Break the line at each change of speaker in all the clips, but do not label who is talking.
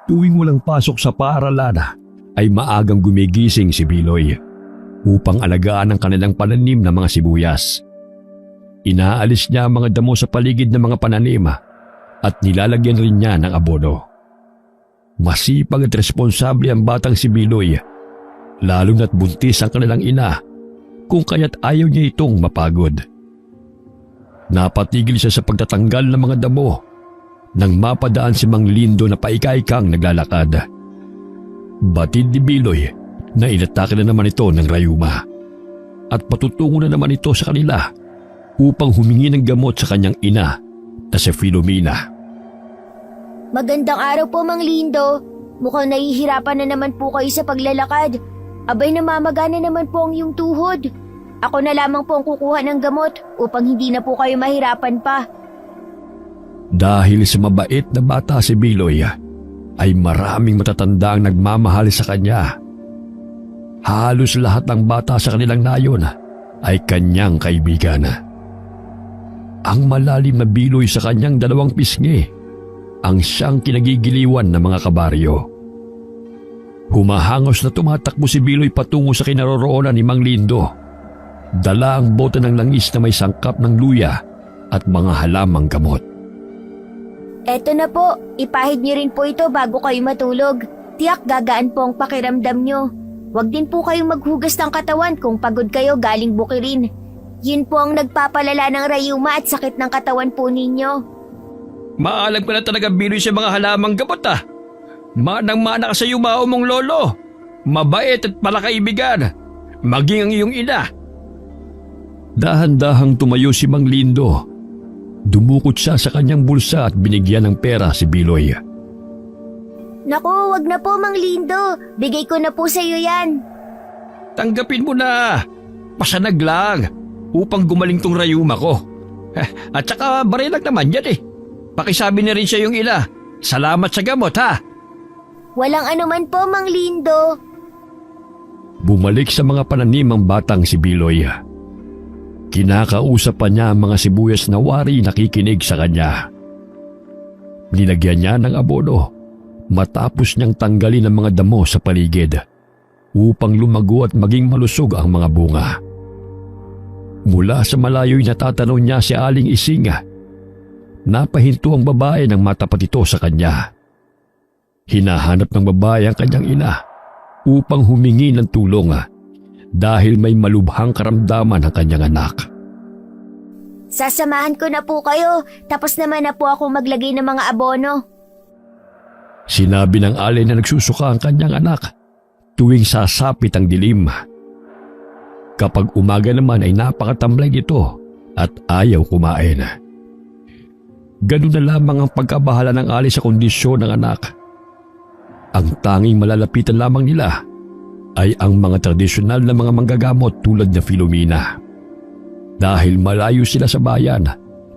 Tuwing walang pasok sa paaralan ay maagang gumigising si Biloy upang alagaan ang kanilang pananim na mga sibuyas. Inaalis niya ang mga damo sa paligid ng mga pananim at nilalagyan rin niya ng abono. Masipag at responsable ang batang si Biloy, lalo na't buntis ang kanilang ina, kung kaya't ayaw niya itong mapagod. Napatigil siya sa pagtatanggal ng mga damo nang mapadaan si Mang Lindo na paika-ikang naglalakad. Batid ni Biloy na inatake na naman ito ng rayuma at patutungo na naman ito sa kanila upang humingi ng gamot sa kanyang ina na si Filomena.
Magandang araw po, Mang Lindo. Mukhang nahihirapan na naman po kayo sa paglalakad. Abay, namamaga na naman po ang iyong tuhod. Ako na lamang po ang kukuha ng gamot upang hindi na po kayo mahirapan pa.
Dahil sa mabait na bata si Biloy, ay maraming matatanda ang nagmamahal sa kanya. Halos lahat ng bata sa kanilang nayon ay kanyang kaibigan. Ang malalim na Biloy sa kanyang 2 pisngi ang siyang kinagigiliwan ng mga kabaryo. Humahangos na tumatakbo si Biloy patungo sa kinaroroonan ni Mang Lindo. Dala ang bote ng langis na may sangkap ng luya at mga halamang gamot.
Eto na po, ipahid niyo rin po ito bago kayo matulog. Tiyak gagaan po ang pakiramdam niyo. Huwag din po kayong maghugas ng katawan kung pagod kayo galing bukirin. Yun po ang nagpapalala ng rayuma at sakit ng katawan po ninyo.
Maalam ka na talaga, Biloy, sa mga halamang gamot Manang-mana ka sa yumao mong lolo. Mabait at palakaibigan. Maging ang iyong ina. Dahan-dahang tumayo si Mang Lindo. Dumukot siya sa kanyang bulsa at binigyan ng pera si Biloy.
Naku, wag na po, Mang Lindo. Bigay ko na po sa iyo yan.
Tanggapin mo na. Pasanag lang upang gumaling tong rayuma ko. At saka barilag naman yan Pakisabi na rin siya yung ina. Salamat sa gamot
Walang anuman po, Mang Lindo.
Bumalik sa mga pananim ang batang si Biloy. Kinakausap pa niya ang mga sibuyas na wari nakikinig sa kanya. Nilagyan niya ng abono matapos niyang tanggalin ang mga damo sa paligid upang lumago at maging malusog ang mga bunga. Mula sa malayo'y natatanaw niya si Aling Ising. Napahinto ang babae nang matapat ito sa kanya. Hinahanap ng babae ang kanyang ina upang humingi ng tulong dahil may malubhang karamdaman ang kanyang anak.
Sasamahan ko na po kayo, tapos naman na po ako maglagay ng mga abono.
Sinabi ng alay na nagsusuka ang kanyang anak tuwing sasapit ang dilim. Kapag umaga naman ay napakatamlay nito at ayaw kumain. Ganun na lamang ang pagkabahala ng alay sa kondisyon ng anak. Ang tanging malalapitan lamang nila ay ang mga tradisyonal na mga manggagamot tulad na Filomena. Dahil malayo sila sa bayan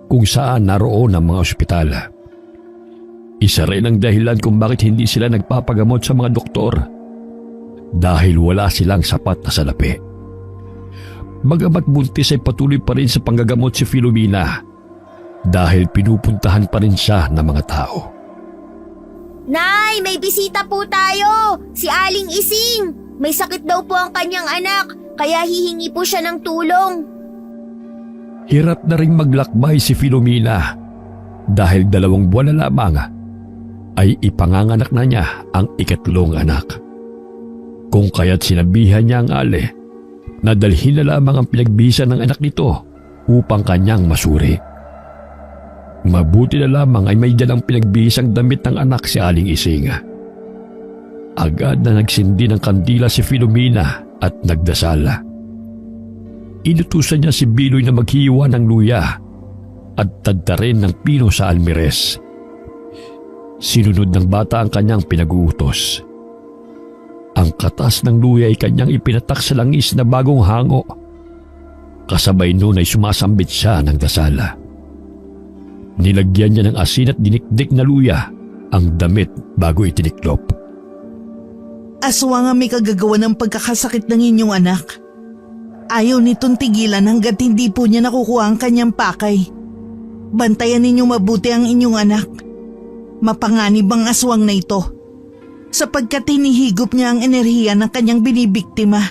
kung saan naroon ang mga ospital. Isa rin ang dahilan kung bakit hindi sila nagpapagamot sa mga doktor. Dahil wala silang sapat na salapi. Bagamat buntis ay patuloy pa rin sa panggagamot si Filomena dahil pinupuntahan pa rin siya ng mga tao.
Nay, may bisita po tayo! Si Aling Ising! May sakit daw po ang kanyang anak, kaya hihingi po siya ng tulong.
Hirap na ring maglakbay si Filomena dahil 2 buwan na lamang ay ipanganganak na niya ang 3 anak. Kung kaya't sinabihan niya ang ale na dalhin na lamang ang pinagbihisan ng anak nito upang kanyang masuri. Mabuti na lamang ay may dalang pinagbihisang damit ng anak si Aling Ising. Agad na nagsindi ng kandila si Filomena at nagdasal. Inutusan niya si Biloy na maghiwa ng luya at tadtarin ng pino sa almires. Sinunod ng bata ang kanyang pinag-uutos. Ang katas ng luya ay kanyang ipinatak sa langis na bagong hango. Kasabay noon ay sumasambit siya ng dasal. Nilagyan niya ng asin at dinikdik na luya ang damit bago itiniklop.
Aswang ang may kagagawa ng pagkakasakit ng inyong anak. Ayaw nitong tigilan hanggat hindi po niya nakukuha ang kanyang pakay. Bantayan ninyong mabuti ang inyong anak. Mapanganib ang aswang na ito. sapagkat hinihigop niya ang enerhiya ng kanyang binibiktima.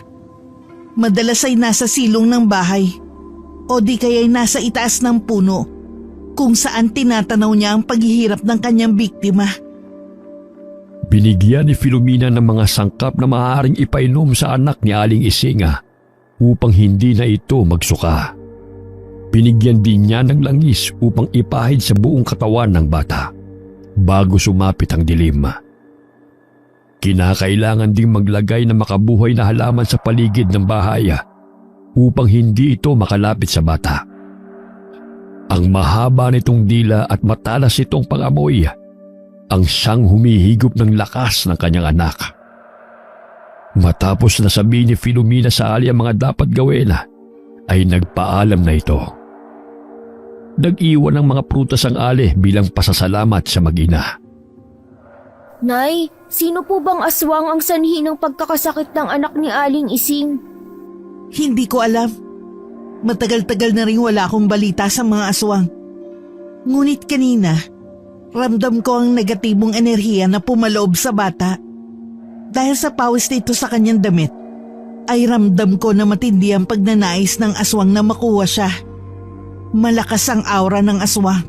Madalas ay nasa silong ng bahay o di kaya'y nasa itaas ng puno kung saan tinatanaw niya ang paghihirap ng kanyang biktima.
Binigyan ni Filomena ng mga sangkap na maaaring ipainom sa anak ni Aling Isinga upang hindi na ito magsuka. Binigyan din niya ng langis upang ipahid sa buong katawan ng bata bago sumapit ang dilim. Kinakailangan ding maglagay ng makabuhay na halaman sa paligid ng bahay upang hindi ito makalapit sa bata. Ang mahaba nitong dila at matalas itong pangamoy ang siyang humihigop ng lakas ng kanyang anak. Matapos na sabihin ni Filomena sa Ali ang mga dapat gawin, ay nagpaalam na ito. Nag-iwan ng mga prutas ang Ali bilang pasasalamat sa mag-ina.
Nay, sino po bang aswang ang sanhi ng pagkakasakit ng anak ni Aling Ising?
Hindi ko alam. Matagal-tagal na rin wala akong balita sa mga aswang. Ngunit kanina, ramdam ko ang negatibong enerhiya na pumaloob sa bata. Dahil sa pawis nito sa kanyang damit, ay ramdam ko na matindi ang pagnanais ng aswang na makuha siya. Malakas ang aura ng aswang.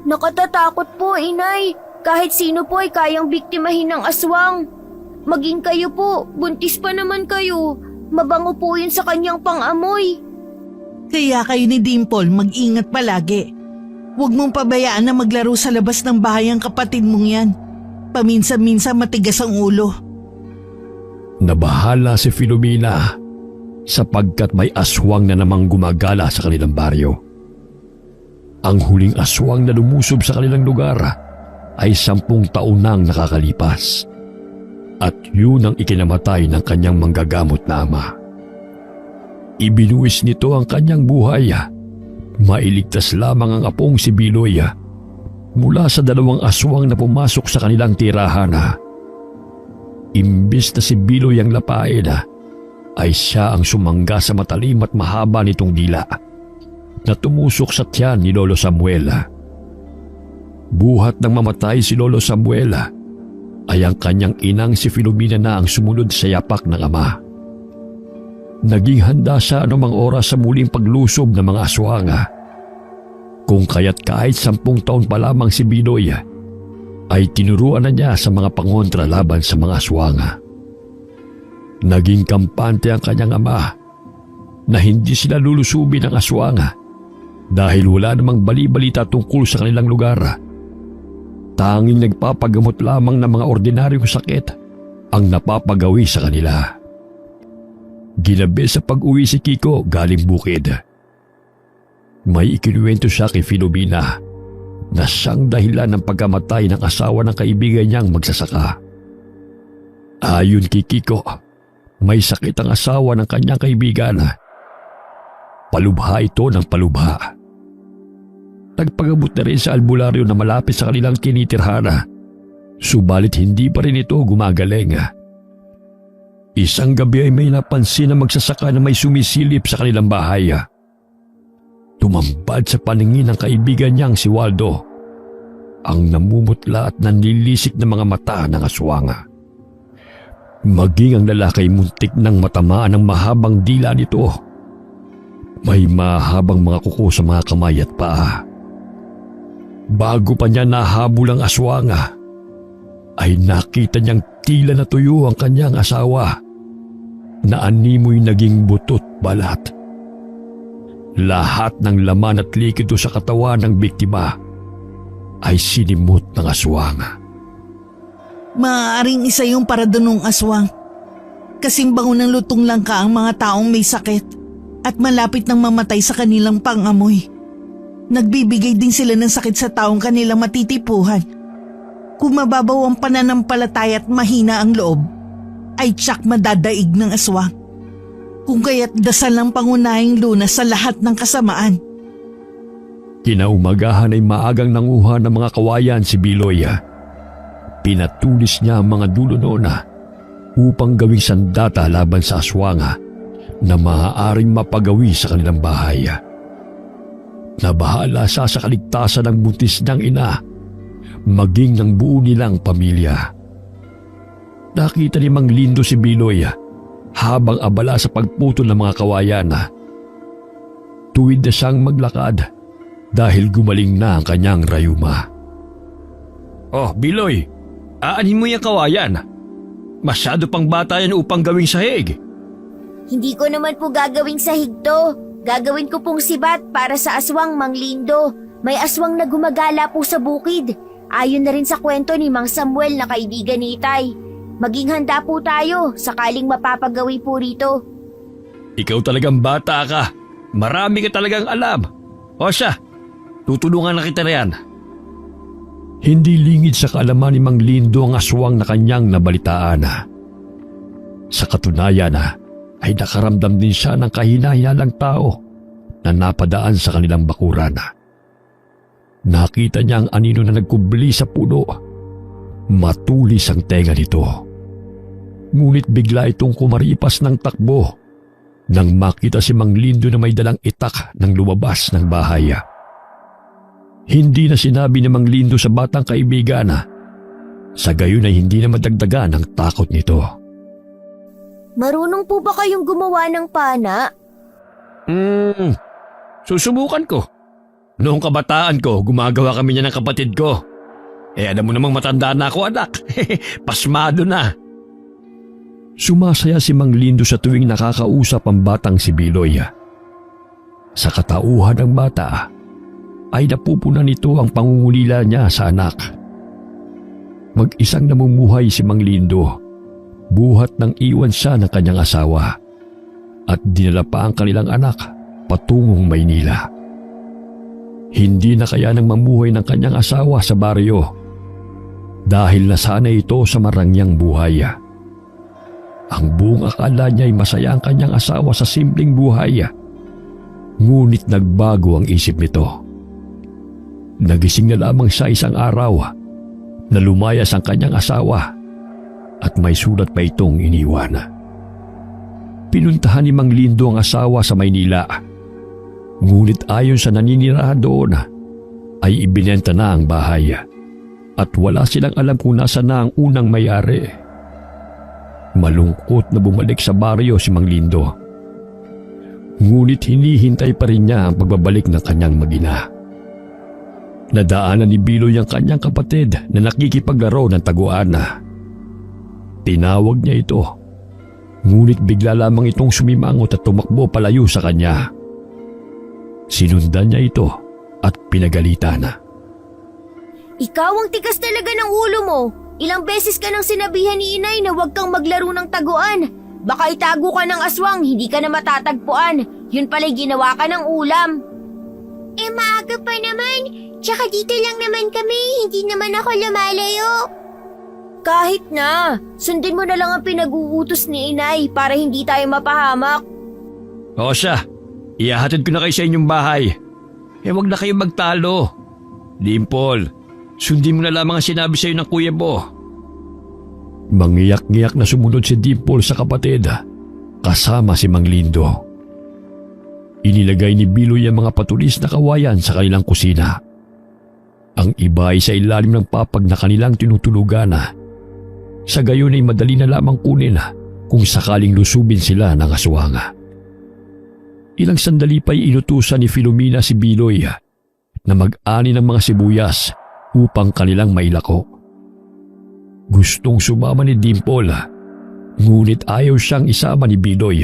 Nakatatakot po, inay. Kahit sino po ay kayang biktimahin ng aswang. Maging kayo po, buntis pa naman kayo. Mabango po yun sa kanyang pangamoy.
Kaya kayo ni Dimple mag-ingat palagi. Huwag mong pabayaan na maglaro sa labas ng bahay ang kapatid mong yan. Paminsan-minsan matigas ang ulo.
Nabahala si Filomena sapagkat may aswang na namang gumagala sa kanilang baryo. Ang huling aswang na lumusob sa kanilang lugar ay 10 taon nang nakakalipas. At yun ang ikinamatay ng kanyang manggagamot na ama. Ibinuwis nito ang kanyang buhay. Mailigtas lamang ang apong si Biloy mula sa 2 aswang na pumasok sa kanilang tirahan. Imbis na si Biloy ang lapain, ay siya ang sumangga sa matalim at mahaba nitong dila na tumusok sa tiyan ni Lolo Samuel. Buhat nang mamatay si Lolo Samuel, ay ang kanyang inang si Filomena na ang sumunod sa yapak ng ama. Naging handa siya anumang oras sa muling paglusob ng mga aswang. Kung kaya't kahit 10 taon pa lamang si Biloy, ay tinuruan na niya sa mga pangontra laban sa mga aswang. Naging kampante ang kanyang ama na hindi sila lulusubin ng aswang dahil wala namang bali-balita tungkol sa kanilang lugar. Tanging nagpapagamot lamang ng mga ordinaryong sakit ang napapagawi sa kanila. Ginabi sa pag-uwi si Kiko galing bukid. May ikinuwento siya kay Filomena na siyang dahilan ng pagkamatay ng asawa ng kaibigan niyang magsasaka. Ayon kay Kiko, may sakit ang asawa ng kanyang kaibigan. Palubha ito ng palubha. Nagpagamot na rin sa albularyo na malapit sa kanilang tinitirhana, subalit hindi pa rin ito gumagaling. Isang gabi ay may napansin na magsasaka na may sumisilip sa kanilang bahay. Tumambad sa paningin ng kaibigan niyang si Waldo, ang namumutla at nanlilisik na mga mata ng aswang. Maging ang lalaki muntik ng matamaan ng mahabang dila nito. May mahabang mga kuko sa mga kamay at paa. Bago pa niya nahabol ang aswang, ay nakita niyang tila na tuyo ang kanyang asawa na animoy naging butot balat. Lahat ng laman at likido sa katawan ng biktima ay sinimot ng aswang.
Maaaring isa yung paradunong aswang. Kasing bango ng lutong langka ang mga taong may sakit at malapit nang mamatay sa kanilang pangamoy. Nagbibigay din sila ng sakit sa taong kanilang matitipuhan. Kung mababaw ang pananampalataya at mahina ang loob, ay tiyak madadaig ng aswang. Kung kaya't dasal ang pangunahing lunas sa lahat ng kasamaan.
Kinaumagahan ay maagang nanguha ng mga kawayan si Biloy. Pinatulis niya ang mga dulo noon upang gawing sandata laban sa aswang na maaaring mapagawi sa kanilang bahay. Nabahala siya sa kaligtasan ng buntis niyang ina, maging ng buo nilang pamilya. nakita ni Mang Lindo si Biloy habang abala sa pagputol ng mga kawayan. Tuwid na siyang maglakad dahil gumaling na ang kanyang rayuma. Oh, Biloy, aanin mo yung kawayan. Masyado pang bata yan upang gawing sahig.
Hindi ko naman po gagawing sahig to. Gagawin ko pong sibat para sa aswang, Mang Lindo. May aswang na gumagala po sa bukid. Ayon na rin sa kwento ni Mang Samuel na kaibigan ni Itay. Maging handa po tayo sakaling mapapagawi po rito.
Ikaw talagang bata ka. Marami ka talagang alam. O siya, tutulungan na kita na yan. Hindi lingid sa kaalaman ni Mang Lindo ang aswang na kanyang nabalitaan. Sa katunayan ay nakaramdam din siya ng kahina-hinalang tao na napadaan sa kanilang bakuran. Nakita niya ang anino na nagkubli sa puno. Matulis ang tenga nito. Ngunit bigla itong kumaripas ng takbo nang makita si Mang Lindo na may dalang itak ng lumabas ng bahay. Hindi na sinabi ni Mang Lindo sa batang kaibigan sa gayon ay hindi na madagdagan ang takot nito.
Marunong po ba kayong gumawa ng pana?
Susubukan ko. Noong kabataan ko, gumagawa kami niya ng kapatid ko. Alam mo namang matanda na ako, anak. Pasmado na. Sumasaya si Mang Lindo sa tuwing nakakausap ang batang si Biloy. Sa katauhan ng bata, ay napupunan nito ang pangungulila niya sa anak. Mag-isang namumuhay si Mang Lindo, buhat ng iwan siya ng kanyang asawa at dinala pa ang kanilang anak patungong Maynila. Hindi na kaya nang mamuhay ng kanyang asawa sa baryo dahil nasanay ito sa marangyang buhay. Ang buong akala niya ay masaya ang kanyang asawa sa simpleng buhay. Ngunit nagbago ang isip nito. Nagising na lamang siya isang araw na lumayas ang kanyang asawa at may sulat pa itong iniwan. Pinuntahan ni Mang Lindo ang asawa sa Maynila. Ngunit ayon sa naninirahan doon ay ibinenta na ang bahay at wala silang alam kung nasa na ang unang may-ari. Malungkot na bumalik sa baryo si Mang Lindo. Ngunit hinihintay pa rin niya ang pagbabalik ng kanyang mag-ina. Nadaanan ni Biloy ang kanyang kapatid na nakikipaglaro ng taguan. Tinawag niya ito. Ngunit bigla lamang itong sumimangot at tumakbo palayo sa kanya. Sinundan niya ito at pinagalitan.
Ikaw ang tigas talaga ng ulo mo. Ilang beses ka nang sinabihan ni Inay na huwag kang maglaro ng taguan. Baka itago ka ng aswang, hindi ka na matatagpuan. Yun pala'y ginawa ka ng ulam. Maaga pa naman. Tsaka dito lang naman kami, hindi naman ako lumalayo. Kahit na, sundin mo na lang ang pinag-uutos ni Inay para hindi tayo mapahamak.
O siya, ihahatid ko na kayo sa inyong bahay. Huwag na kayong magtalo. Dimple, sundin mo na lamang ang sinabi sa iyo ng kuya mo. Mangiyak-ngiyak na sumunod si Dimple sa kapatid, kasama si Mang Lindo. Inilagay ni Biloy ang mga patulis na kawayan sa kanilang kusina. Ang iba ay sa ilalim ng papag na kanilang tinutulugan. Sa gayon ay madali na lamang kunin kung sakaling lusubin sila ng aswang. Ilang sandali pa'y inutusan ni Filomena si Biloy na mag-ani ng mga sibuyas upang kanilang mailako. Gustong sumama ni Dimple, ngunit ayaw siyang isama ni Biloy.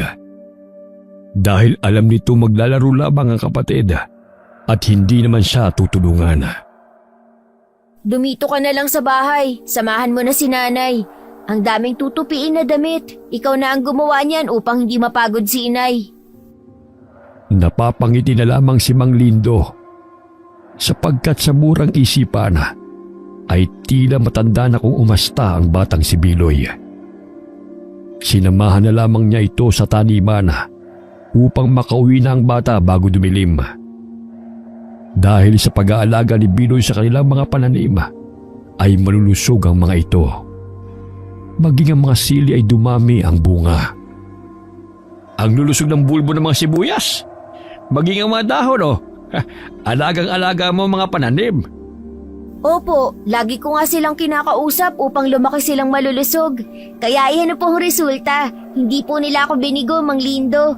Dahil alam nito maglalaro lamang ang kapatid at hindi naman siya tutulungan.
Dumito ka na lang sa bahay, samahan mo na si Nanay. Ang daming tutupiin na damit. Ikaw na ang gumawa niyan upang hindi mapagod si Inay.
Napapangiti na lamang si Mang Lindo sapagkat sa murang isipan ay tila matanda na kung umasta ang batang si Biloy. Sinamahan na lamang niya ito sa taniman upang makauwi na ang bata bago dumilim. Dahil sa pag-aalaga ni Biloy sa kanilang mga pananim ay malulusog ang mga ito. Maging ang mga sili ay dumami ang bunga. Ang lulusog ng bulbo ng mga sibuyas. Maging ang mga dahon, Alagang-alaga mo mga pananim.
Opo, lagi ko nga silang kinakausap upang lumaki silang malulusog. Kaya iyan na po ang resulta. Hindi po nila ako binigo, Mang Lindo.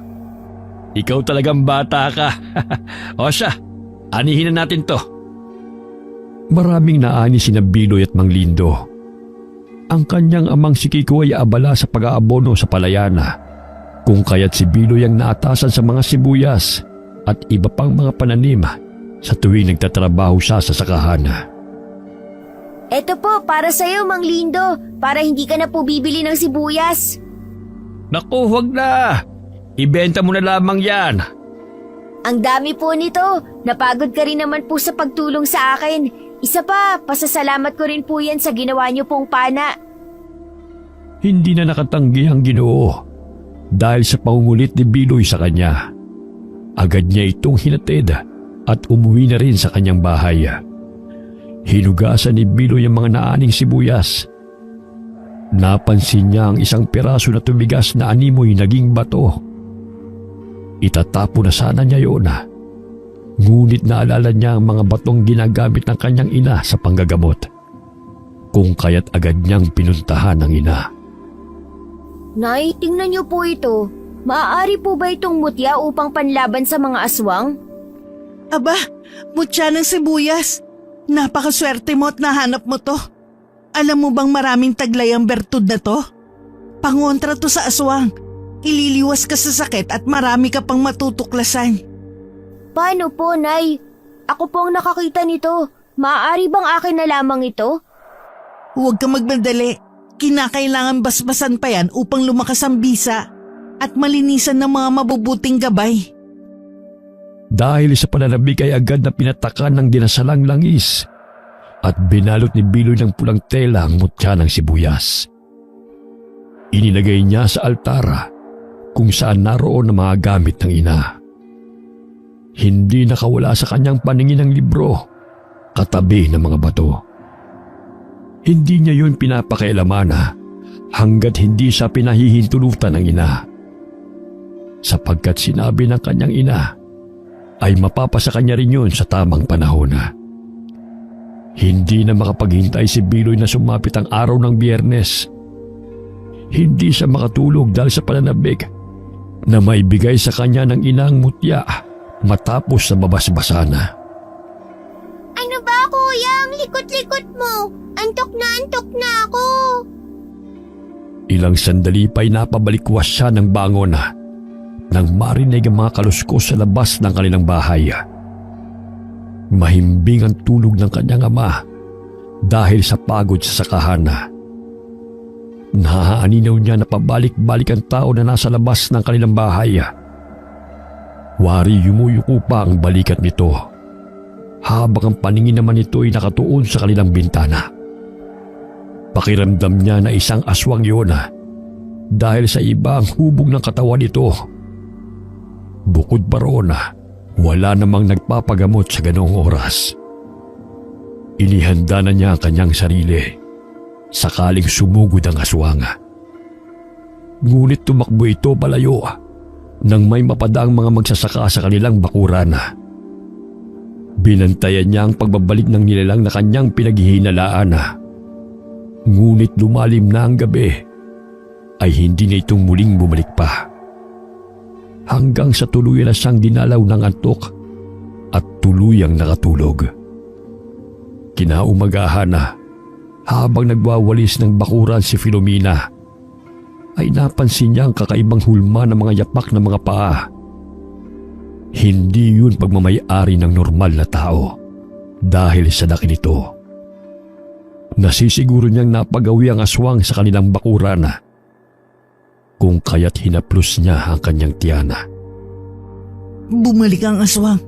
Ikaw talagang bata ka. O siya, anihin na natin to. Maraming naani sina Biloy at Mang Lindo. Ang kanyang amang si Kiko ay abala sa pag-aabono sa palayana, kung kaya't si Biloy ang naatasan sa mga sibuyas at iba pang mga pananim sa tuwing nagtatrabaho siya sa sakahan.
Eto po, para sa'yo, Mang Lindo, para hindi ka na po bibili ng sibuyas.
Naku, huwag na! Ibenta mo na lamang yan!
Ang dami po nito. Napagod ka rin naman po sa pagtulong sa akin. Isa pa, pasasalamat ko rin po yan sa ginawa niyo pong pana.
Hindi na nakatanggi ang Ginoo dahil sa pangungulit ni Biloy sa kanya. Agad niya itong hinatid at umuwi na rin sa kanyang bahay. Hinugasan ni Biloy ang mga naaning sibuyas. Napansin niya ang isang piraso na tumigas na animoy naging bato. Itatapo na sana niya yun. Ngunit naalala niya ang mga batong ginagamit ng kanyang ina sa panggagamot. Kung kaya't agad niyang pinuntahan ang ina.
Nay, tingnan niyo po ito. Maaari po ba itong mutya upang panlaban sa mga aswang?
Aba, mutya ng sibuyas. Napakaswerte mo at nahanap mo to. Alam mo bang maraming taglay ang bertud na to? Pangontra to sa aswang. Ililiwas ka sa sakit at marami ka pang matutuklasan.
Paano po, Nay? Ako po ang nakakita nito. Maaari bang akin na lamang ito?
Huwag ka magmadali. Kinakailangan basbasan pa yan upang lumakas ang bisa at malinisan ng mga mabubuting gabay.
Dahil sa pananabik ay agad na pinatakan ng dinasalang langis at binalot ni Biloy ng pulang tela ang mutya ng sibuyas. Inilagay niya sa altara kung saan naroon ang mga gamit ng ina. Hindi nakawala sa kanyang paningin ang libro, katabi ng mga bato. Hindi niya yun pinapakailaman hanggat hindi siya pinahihintulutan ng ina. Sapagkat sinabi ng kanyang ina, ay mapapasa kanya rin yun sa tamang panahon. Hindi na makapaghintay si Biloy na sumapit ang araw ng Biyernes. Hindi siya makatulog dahil sa pananabik na maibigay sa kanya ng inang mutya matapos sa mabasbasan.
Ano ba, kuya? Ang likot-likot mo. Antok na ako.
Ilang sandali pa'y napabalikwas siya ng bangon nang marinig ang mga kaluskos sa labas ng kanilang bahay. Mahimbing ang tulog ng kanyang ama dahil sa pagod sa sakahan. Nahaaninaw niya na pabalik-balik ang tao na nasa labas ng kanilang bahay. Wari yumuyuko pa ang balikat nito, habang ang paningin naman nito ay nakatuon sa kanilang bintana. Pakiramdam niya na isang aswang yun dahil sa iba ang hubog ng katawan nito. Bukod pa roon, wala namang nagpapagamot sa ganoong oras. Inihanda na niya ang kanyang sarili sakaling sumugod ang aswang. Ngunit tumakbo ito palayo nang may mapadaang mga magsasaka sa kanilang bakuran. Binantayan niya ang pagbabalik ng nilalang na kanyang pinaghihinalaan. Ngunit lumalim na ang gabi ay hindi na itong muling bumalik pa. Hanggang sa tuluyan na siyang dinalaw ng antok at tuluyang nakatulog. Kinaumagahan habang nagwawalis ng bakuran si Filomena, ay napansin niya ang kakaibang hulma ng mga yapak na mga paa. Hindi yun pagmamay-ari ng normal na tao dahil sa laki nito. Nasisiguro niyang napagawi ang aswang sa kanilang bakuran, kung kaya't hinaplos niya ang kanyang tiyana.
Bumalik ang aswang.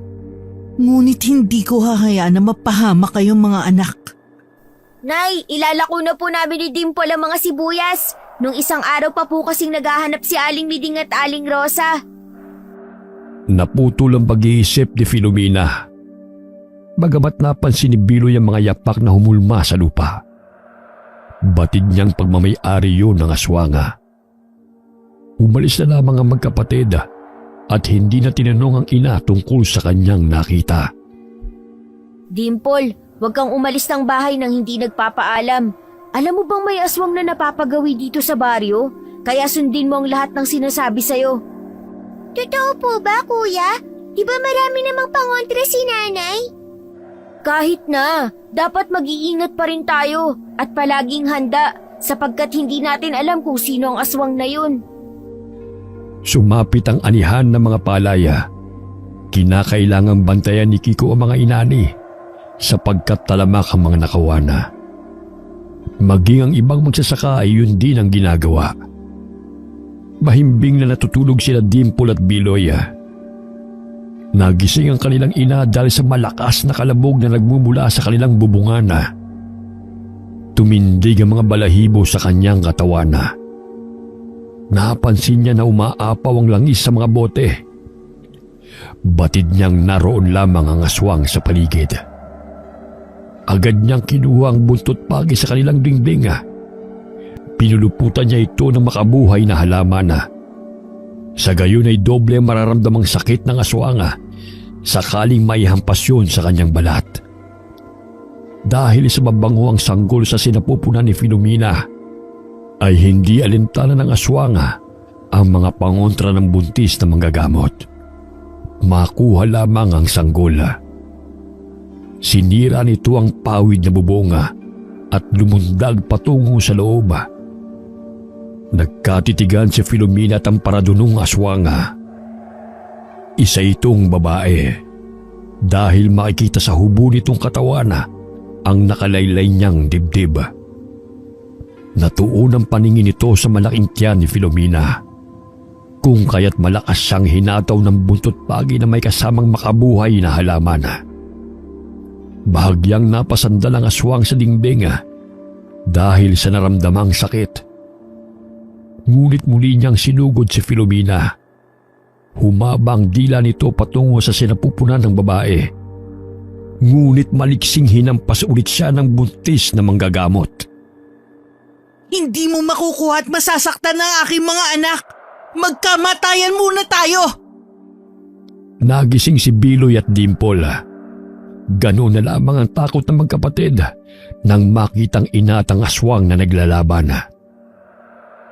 Ngunit hindi ko hahayaan na mapahama kayong mga anak.
Nay, ilalako na po namin ni Dimple ang mga sibuyas. Nung isang araw pa po kasing naghahanap si Aling Miding at Aling Rosa.
Naputol ang pag-iisip ni Filomena. Bagamat napansin ni Biloy ang mga yapak na humulma sa lupa, batid niyang pagmamay-ari yun ng aswanga. Umalis na lamang ang magkapatid at hindi na tinanong ang ina tungkol sa kanyang nakita.
Dimple, Huwag kang umalis ng bahay nang hindi nagpapaalam. Alam mo bang may aswang na napapagawi dito sa baryo? Kaya sundin mo ang lahat ng sinasabi sa'yo. Totoo po ba, kuya? Di ba marami namang pangontra si nanay? Kahit na, dapat mag-iingat pa rin tayo at palaging handa sapagkat hindi natin alam kung sino ang aswang na yun.
Sumapit ang anihan ng mga palaya. Kinakailangang bantayan ni Kiko ang mga inani sapagkat talamak ang mga nakawana. Maging ang ibang magsasaka ay yun din ang ginagawa. Mahimbing na natutulog sila Dimple at Biloy. Nagising ang kanilang ina dahil sa malakas na kalabog na nagmumula sa kanilang bubungan. Tumindig ang mga balahibo sa kanyang katawan. Napansin niya na umaapaw ang langis sa mga bote. Batid niyang naroon lamang ang aswang sa paligid. Agad niyang kinuha ang buntot pagi sa kanilang dingding. Pinuluputan niya ito ng makabuhay na halaman. Sa gayon ay doble mararamdamang sakit ng aswang sakaling maihampas yun sa kanyang balat. Dahil sa mabango ang sanggol sa sinapupunan ni Filomena, ay hindi alintana ng aswang ang mga pangontra ng buntis na manggagamot. Makuha lamang ang sanggol. Sinira nito ang pawid na bubong at lumundag patungo sa loob. Nagkatitigan si Filomena at ang paradunong aswang. Isa itong babae dahil makikita sa hubo nitong katawan ang nakalaylay niyang dibdib. Natuon ang paningin nito sa malaking tiyan ni Filomena, kung kaya't malakas siyang hinataw ng buntot pagi na may kasamang makabuhay na halaman. Bahagyang napasandal ang aswang sa dingding dahil sa naramdamang sakit. Ngunit muli niyang sinugod si Filomena. Humaba ang dila nito patungo sa sinapupunan ng babae. Ngunit maliksing hinampas ulit siya ng buntis na manggagamot.
Hindi mo makukuha at masasaktan ang aking mga anak. Magkamatayan muna tayo.
Nagising si Biloy at Dimple. Ganoon na lamang ang takot ng magkapatid nang makitang ina at ang aswang na naglalaban.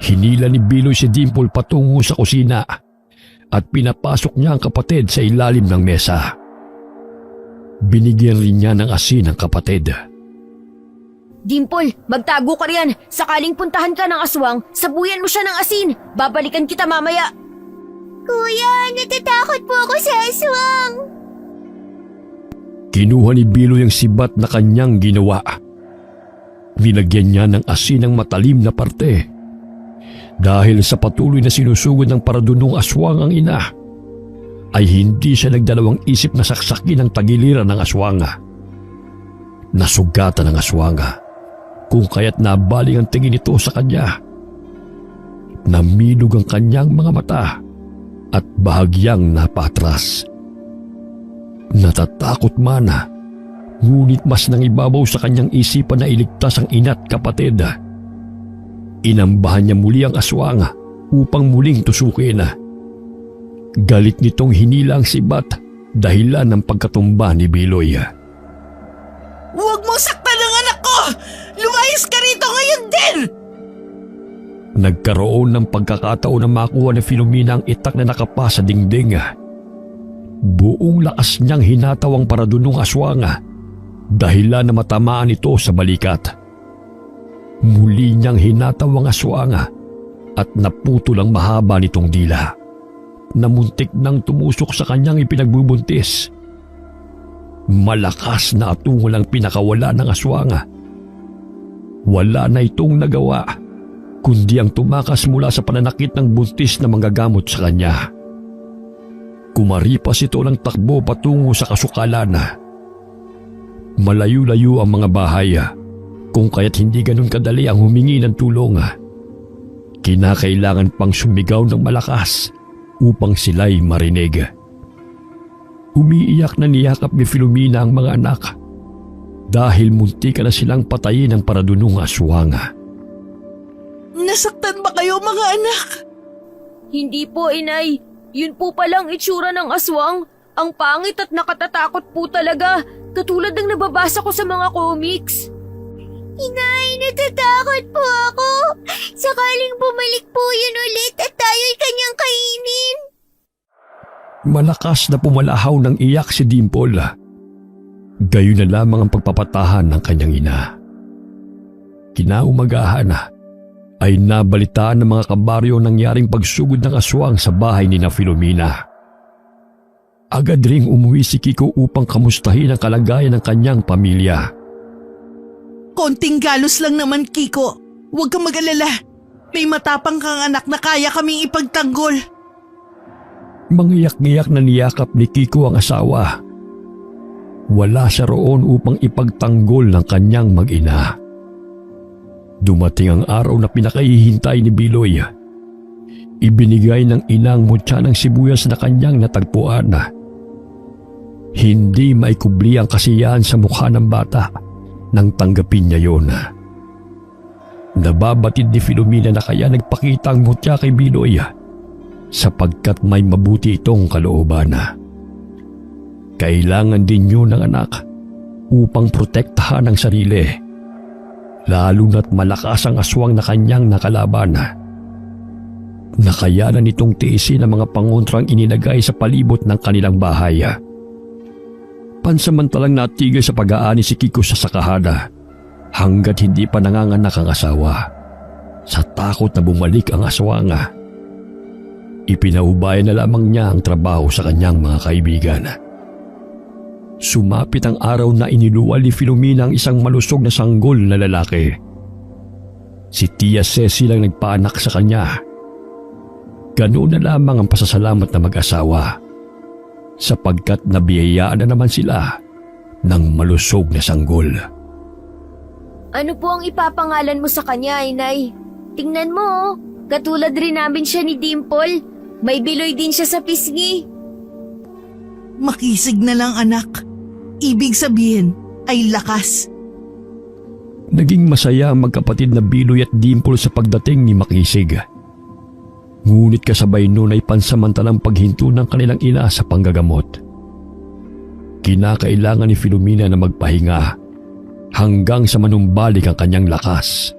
Hinila ni Biloy si Dimple patungo sa kusina at pinapasok niya ang kapatid sa ilalim ng mesa. Binigyan rin niya ng asin ang kapatid.
Dimple, magtago ka riyan. Sakaling puntahan ka ng aswang, sabuyan mo siya ng asin. Babalikan kita mamaya. Kuya, natatakot po ako sa aswang.
Kinuha ni Biloy ang sibat na kanyang ginawa. Nilagyan niya ng asin ang matalim na parte. Dahil sa patuloy na sinusugod ng paradunong aswang ang ina, ay hindi siya nagdalawang isip na saksakin ang tagiliran ng aswang. Nasugatan ng aswang, kung kaya't nabaling ang tingin nito sa kanya. Namilog ang kanyang mga mata at bahagyang napatras. Natatakot man, ngunit mas nangibabaw sa kanyang isipan na iligtas ang ina't kapatid. Inambahan niya muli ang aswang upang muling tusukin. Galit nitong hinila ang sibat dahilan ng pagkatumba ni Biloy.
Huwag mong saktan ang anak ko! Lumayas ka rito ngayon din!
Nagkaroon ng pagkakataon na makuha ni Filomena ang itak na nakapa sa dingding. Buong lakas niyang hinataw ang paradunong aswang dahilan na matamaan ito sa balikat. Muli niyang hinataw ang aswang at naputol ang mahaba nitong dila na muntik nang tumusok sa kanyang ipinagbubuntis. Malakas na atungal ang pinakawala ng aswang. Wala na itong nagawa kundi ang tumakas mula sa pananakit ng buntis na manggagamot sa kanya. Kumaripas ito ng takbo patungo sa kasukalan. Malayo-layo ang mga bahay, kung kaya't hindi ganun kadali ang humingi ng tulong. Kinakailangan pang sumigaw ng malakas upang sila'y marinig. Umiiyak na niyakap ni Filomena ang mga anak dahil munti ka na silang patayin ng paradunong aswang.
Nasaktan ba kayo mga anak?
Hindi po, inay. Yun po palang itsura ng aswang. Ang pangit at nakatatakot po talaga, katulad ng nababasa ko sa mga comics. Inay, natatakot po ako. Sakaling bumalik po yun ulit at tayo'y kanyang kainin.
Malakas na pumalahaw ng iyak si Dimple. Gayon na lamang ang pagpapatahan ng kanyang ina. Kinaumagahan ay nabalitaan ng mga kabaryo nangyaring pagsugod ng aswang sa bahay ni na Filomena. Agad ring umuwi si Kiko upang kamustahin ang kalagayan ng kanyang pamilya.
Konting galos lang naman, Kiko. Huwag kang mag-alala. May matapang kang anak na kaya kaming ipagtanggol.
Mangiyak-ngiyak na niyakap ni Kiko ang asawa. Wala siya roon upang ipagtanggol ng kanyang mag-ina. Dumating ang araw na pinakahihintay ni Biloy. Ibinigay ng inang mutya ng sibuyas na kanyang natagpuan. Hindi maikubli ang kasiyahan sa mukha ng bata nang tanggapin niya yon. Nababatid ni Filomena na kaya nagpakita ang mutya kay Biloy sapagkat may mabuti itong kalooban. Kailangan din yun ng anak upang protektahan ang sarili, lalo na't malakas ang aswang na kanyang nakalaban. Nakayanan nitong tiisin ang mga pangontrang inilagay sa palibot ng kanilang bahay. Pansamantalang natigil sa pag-aani si Kiko sa sakahada hanggat hindi pa nanganganak ang asawa. Sa takot na bumalik ang aswang, ipinaubayan na lamang niya ang trabaho sa kanyang mga kaibigan. Sumapit ang araw na iniluwal ni Filomena ang isang malusog na sanggol na lalaki. Si Tia Ceci lang nagpaanak sa kanya. Ganoon na lamang ang pasasalamat na mag-asawa sapagkat nabiyayaan na naman sila ng malusog na sanggol.
Ano po ang ipapangalan mo sa kanya, Inay? Tingnan mo, katulad rin namin siya ni Dimple. May Biloy din siya sa pisngi.
Makisig na lang, anak. Ibig sabihin ay lakas.
Naging masaya ang magkapatid na Biloy at Dimple sa pagdating ni Makisig. Ngunit kasabay noon ay pansamantalang paghinto ng kanilang ina sa panggagamot. Kinakailangan ni Filomena na magpahinga hanggang sa manumbalik ang kanyang lakas.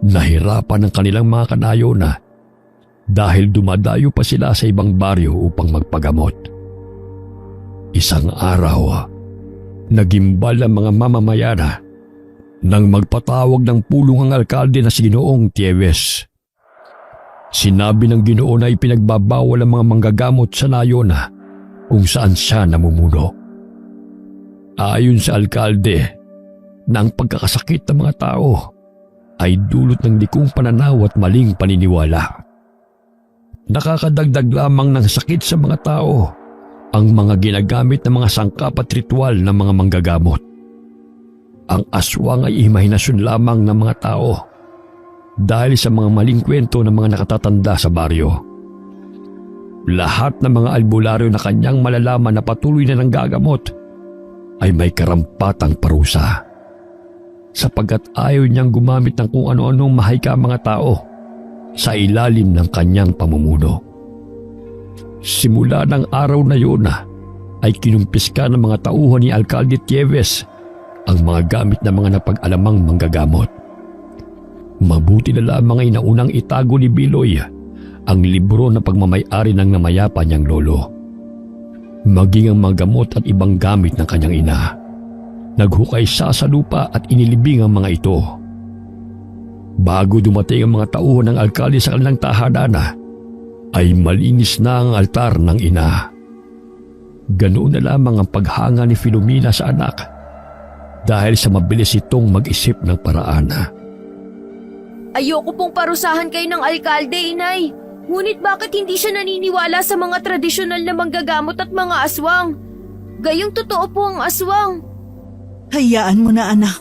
Nahirapan ang kanilang mga kanayo na dahil dumadayo pa sila sa ibang baryo upang magpagamot. Isang araw, nagimbal ang mga mamamayan nang magpatawag ng pulong ang alkalde na si Ginoong Tieves. Sinabi ng Ginoo na ipinagbabawal ang mga manggagamot sa nayon kung saan siya namumuno. Ayon sa alkalde, na ang pagkakasakit ng mga tao ay dulot ng likong pananaw at maling paniniwala. Nakakadagdag lamang ng sakit sa mga tao ang mga ginagamit ng mga sangkap at ritual ng mga manggagamot. Ang aswang ay imahinasyon lamang ng mga tao dahil sa mga maling kwento ng mga nakatatanda sa baryo. Lahat ng mga albularyo na kanyang malalaman na patuloy na nanggagamot ay may karampatang parusa sapagkat ayaw niyang gumamit ng kung ano-anong mahika mga tao sa ilalim ng kanyang pamumuno. Simula ng araw na yun ay kinumpiska ng mga tauhan ni Alcalde Tieves ang mga gamit ng mga napag-alamang manggagamot. Mabuti na lamang ay naunang itago ni Biloy ang libro na pagmamay-ari ng namayapa niyang lolo. Maging ang mga gamot at ibang gamit ng kanyang ina. Naghukay siya sa lupa at inilibing ang mga ito. Bago dumating ang mga tauhan ng alkalde sa kanilang tahanan, ay malinis na ang altar ng ina. Ganoon na lamang ang paghanga ni Filomena sa anak dahil sa mabilis itong mag-isip ng paraan.
Ayoko pong parusahan kayo ng alkalde, Inay. Ngunit bakit hindi siya naniniwala sa mga tradisyonal na manggagamot at mga aswang? Gayong totoo po ang aswang.
Hayaan mo na, anak.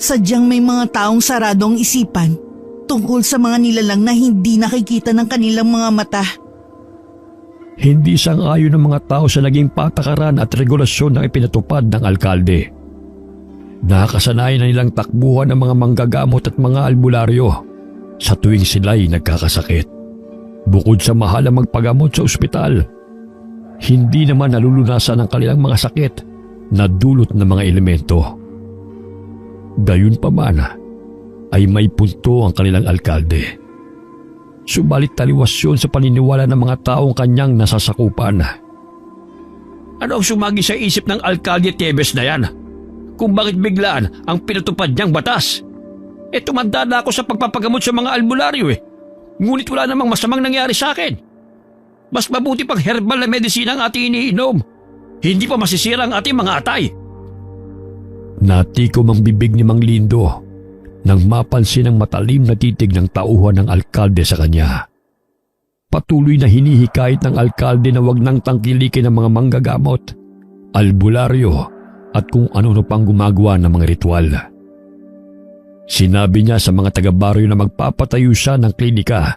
Sadyang may mga taong saradong isipan tungkol sa mga nilalang na hindi nakikita ng kanilang mga mata.
Hindi sang-ayon ng mga tao sa naging patakaran at regulasyon na ipinatupad ng alkalde. Nakasanayan na nilang takbuhan ng mga manggagamot at mga albularyo sa tuwing sila'y nagkakasakit. Bukod sa mahal ang magpagamot sa ospital, hindi naman nalulunasan ang kanilang mga sakit na dulot ng mga elemento. Gayunpaman ay may punto ang kanilang alkalde. Subalit taliwas yun sa paniniwala ng mga taong kanyang nasasakupan. Ano ang sumagi sa isip ng alkalde Tebes na yan? Kung bakit biglaan ang pinatupad niyang batas? Tumanda na ako sa pagpapagamot sa mga albularyo Ngunit wala namang masamang nangyari sa akin. Mas mabuti pang herbal na medisina ang ating iniinom. Hindi pa masisira ang ating mga atay. Natikom ang bibig ni Mang Lindo nang mapansin ang matalim na titig ng tauhan ng alkalde sa kanya. Patuloy na hinihikayat ng alkalde na wag nang tangkilikin ang mga manggagamot, albularyo at kung ano-ano pang gumagawa ng mga ritual. Sinabi niya sa mga taga-baryo na magpapatayo siya ng klinika.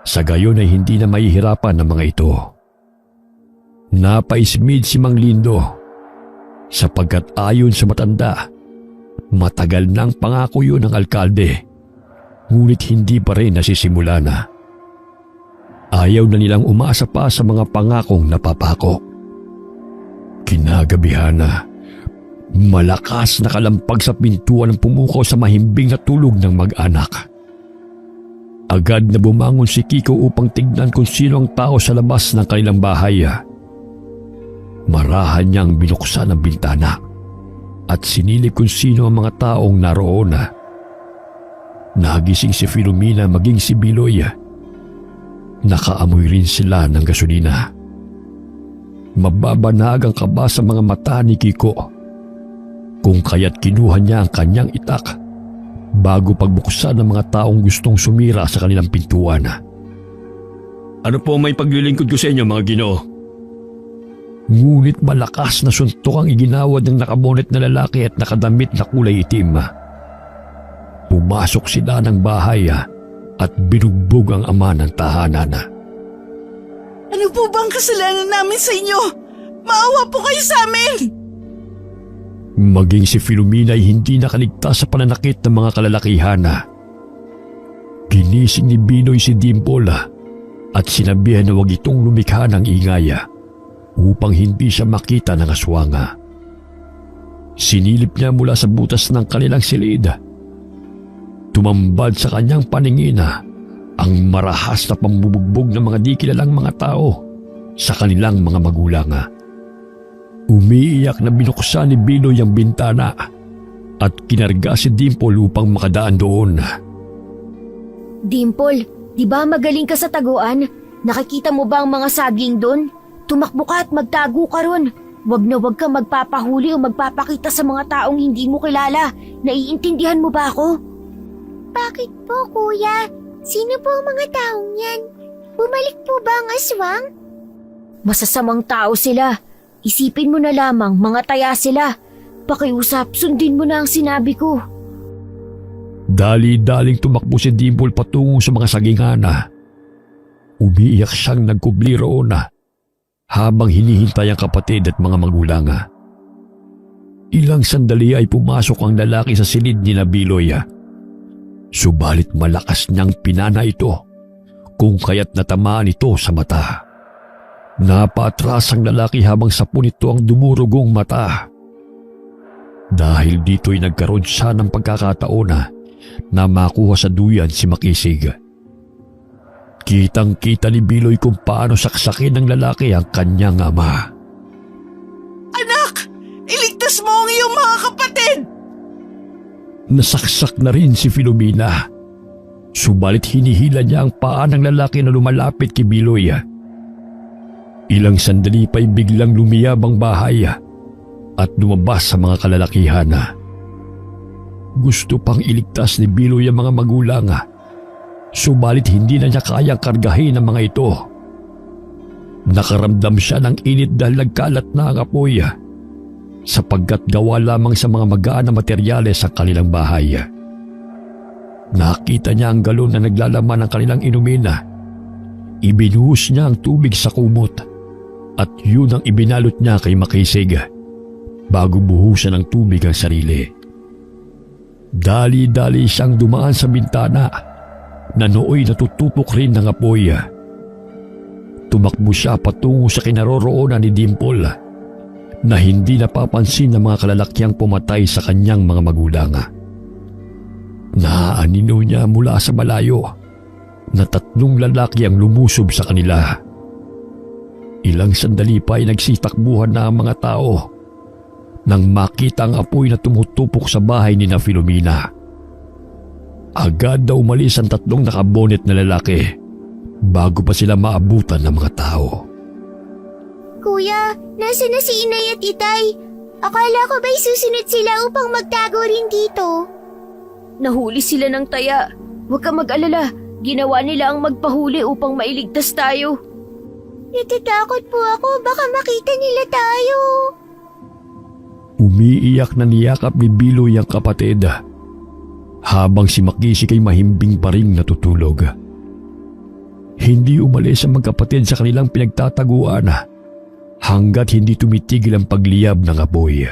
Sa gayon ay hindi na mahihirapan ng mga ito. Napaismid si Mang Lindo sapagkat ayon sa matanda, matagal nang pangako yun ng alkalde, ngunit hindi pa rin nasisimula na. Ayaw na nilang umasa pa sa mga pangakong napapako. Kinagabihan na, malakas na kalampag sa pintuan ang pumukaw sa mahimbing na tulog ng mag-anak. Agad na bumangon si Kiko upang tignan kung sino ang tao sa labas ng kanilang bahay. Marahan niyang binuksan ang bintana at sinilip kung sino ang mga taong naroon. Nagising si Filomena maging si Biloy. Nakaamoy rin sila ng gasolina. Mababanag ang kaba sa mga mata ni Kiko, kung kaya't kinuha niya ang kanyang itak bago pagbuksan ng mga taong gustong sumira sa kanilang pintuan. Ano po may paglilingkod ko sa inyo, mga Ginoo? Ngunit malakas na suntok ang iginawad ng nakabonet na lalaki at nakadamit na kulay itim. Pumasok sila ng bahay at binugbog ang ama ng tahanan.
Ano po bang kasalanan namin sa inyo? Maawa po kayo sa amin!
Maging si Filomena ay hindi nakaligtas sa pananakit ng mga kalalakihan. Ginising ni Binoy si Dimple at sinabihan na huwag itong lumikha ng ingay upang hindi siya makita ng aswang. Sinilip niya mula sa butas ng kanilang silid. Tumambad sa kanyang paningin ang marahas na pambubugbog ng mga di kilalang mga tao sa kanilang mga magulang. Umiiyak na binuksan ni Binoy ang bintana at kinarga si Dimple upang makadaan doon.
Dimple, di ba magaling ka sa taguan? Nakikita mo ba ang mga saging doon? Tumakbo ka at magtago ka ron. Wag na wag ka magpapahuli o magpapakita sa mga taong hindi mo kilala. Naiintindihan mo ba ako? Bakit po, kuya? Sino po ang mga taong yan? Bumalik po ba ang aswang? Masasamang tao sila. Isipin mo na lamang, mga taya sila. Pakiusap, sundin mo na ang sinabi ko.
Dali-daling tumakbo si Dimple patungo sa mga sagingan. Umiiyak siyang nagkubli roon habang hinihintay ang kapatid at mga magulang. Ilang sandali ay pumasok ang lalaki sa silid ni Biloy. Subalit malakas niyang pinana ito, kung kaya't natamaan ito sa mata. Napaatras ang lalaki habang sapon ito ang dumurugong mata. Dahil dito'y nagkaroon siya ng pagkakataon na makuha sa duyan si Makisig. Kitang-kita ni Biloy kung paano saksakin ng lalaki ang kanyang ama.
Anak! Iligtas mo ang iyong mga kapatid!
Nasaksak na rin si Filomena. Subalit hinihila niya ang paa ng lalaki na lumalapit kay Biloy. Ilang sandali pa'y biglang lumiyab ang bahay at lumabas sa mga kalalakihan. Gusto pang iligtas ni Biloy ang mga magulang, subalit hindi na niya kayang kargahin ang mga ito. Nakaramdam siya ng init dahil nagkalat na ang apoy, sapagkat gawa lamang sa mga magaan na materyales sa kanilang bahay. Nakita niya ang galon na naglalaman ng kanilang inumin. Ibinuhos niya ang tubig sa kumot at yun ang ibinalot niya kay Makisig bago buhusan ng tubig ang sarili. Dali-dali siyang dumaan sa bintana na nooy natutupok rin ng apoy. Tumakbo siya patungo sa kinaroroonan ni Dimple na hindi napapansin ng mga kalalakyang pumatay sa kanyang mga magulang. Naaanino niya mula sa malayo na 3 lalaki ang lumusob sa kanila. Ilang sandali pa ay nagsitakbuhan na ang mga tao nang makita ang apoy na tumutupok sa bahay ni na Filomena. Agad na umalis ang 3 nakabonet na lalaki bago pa sila maabutan ng mga tao.
Kuya, nasa na si Inay at Itay? Akala ko ba'y susunod sila upang magtago rin dito? Nahuli sila ng taya. Huwag ka mag-alala. Ginawa nila ang magpahuli upang mailigtas tayo. Natatakot po ako. Baka makita nila tayo.
Umiiyak na niyakap ni Biloy ang kapatid habang si Makisig ay mahimbing pa ring natutulog. Hindi umalis ang magkapatid sa kanilang pinagtataguan hanggat hindi tumitigil ang pagliyab ng apoy.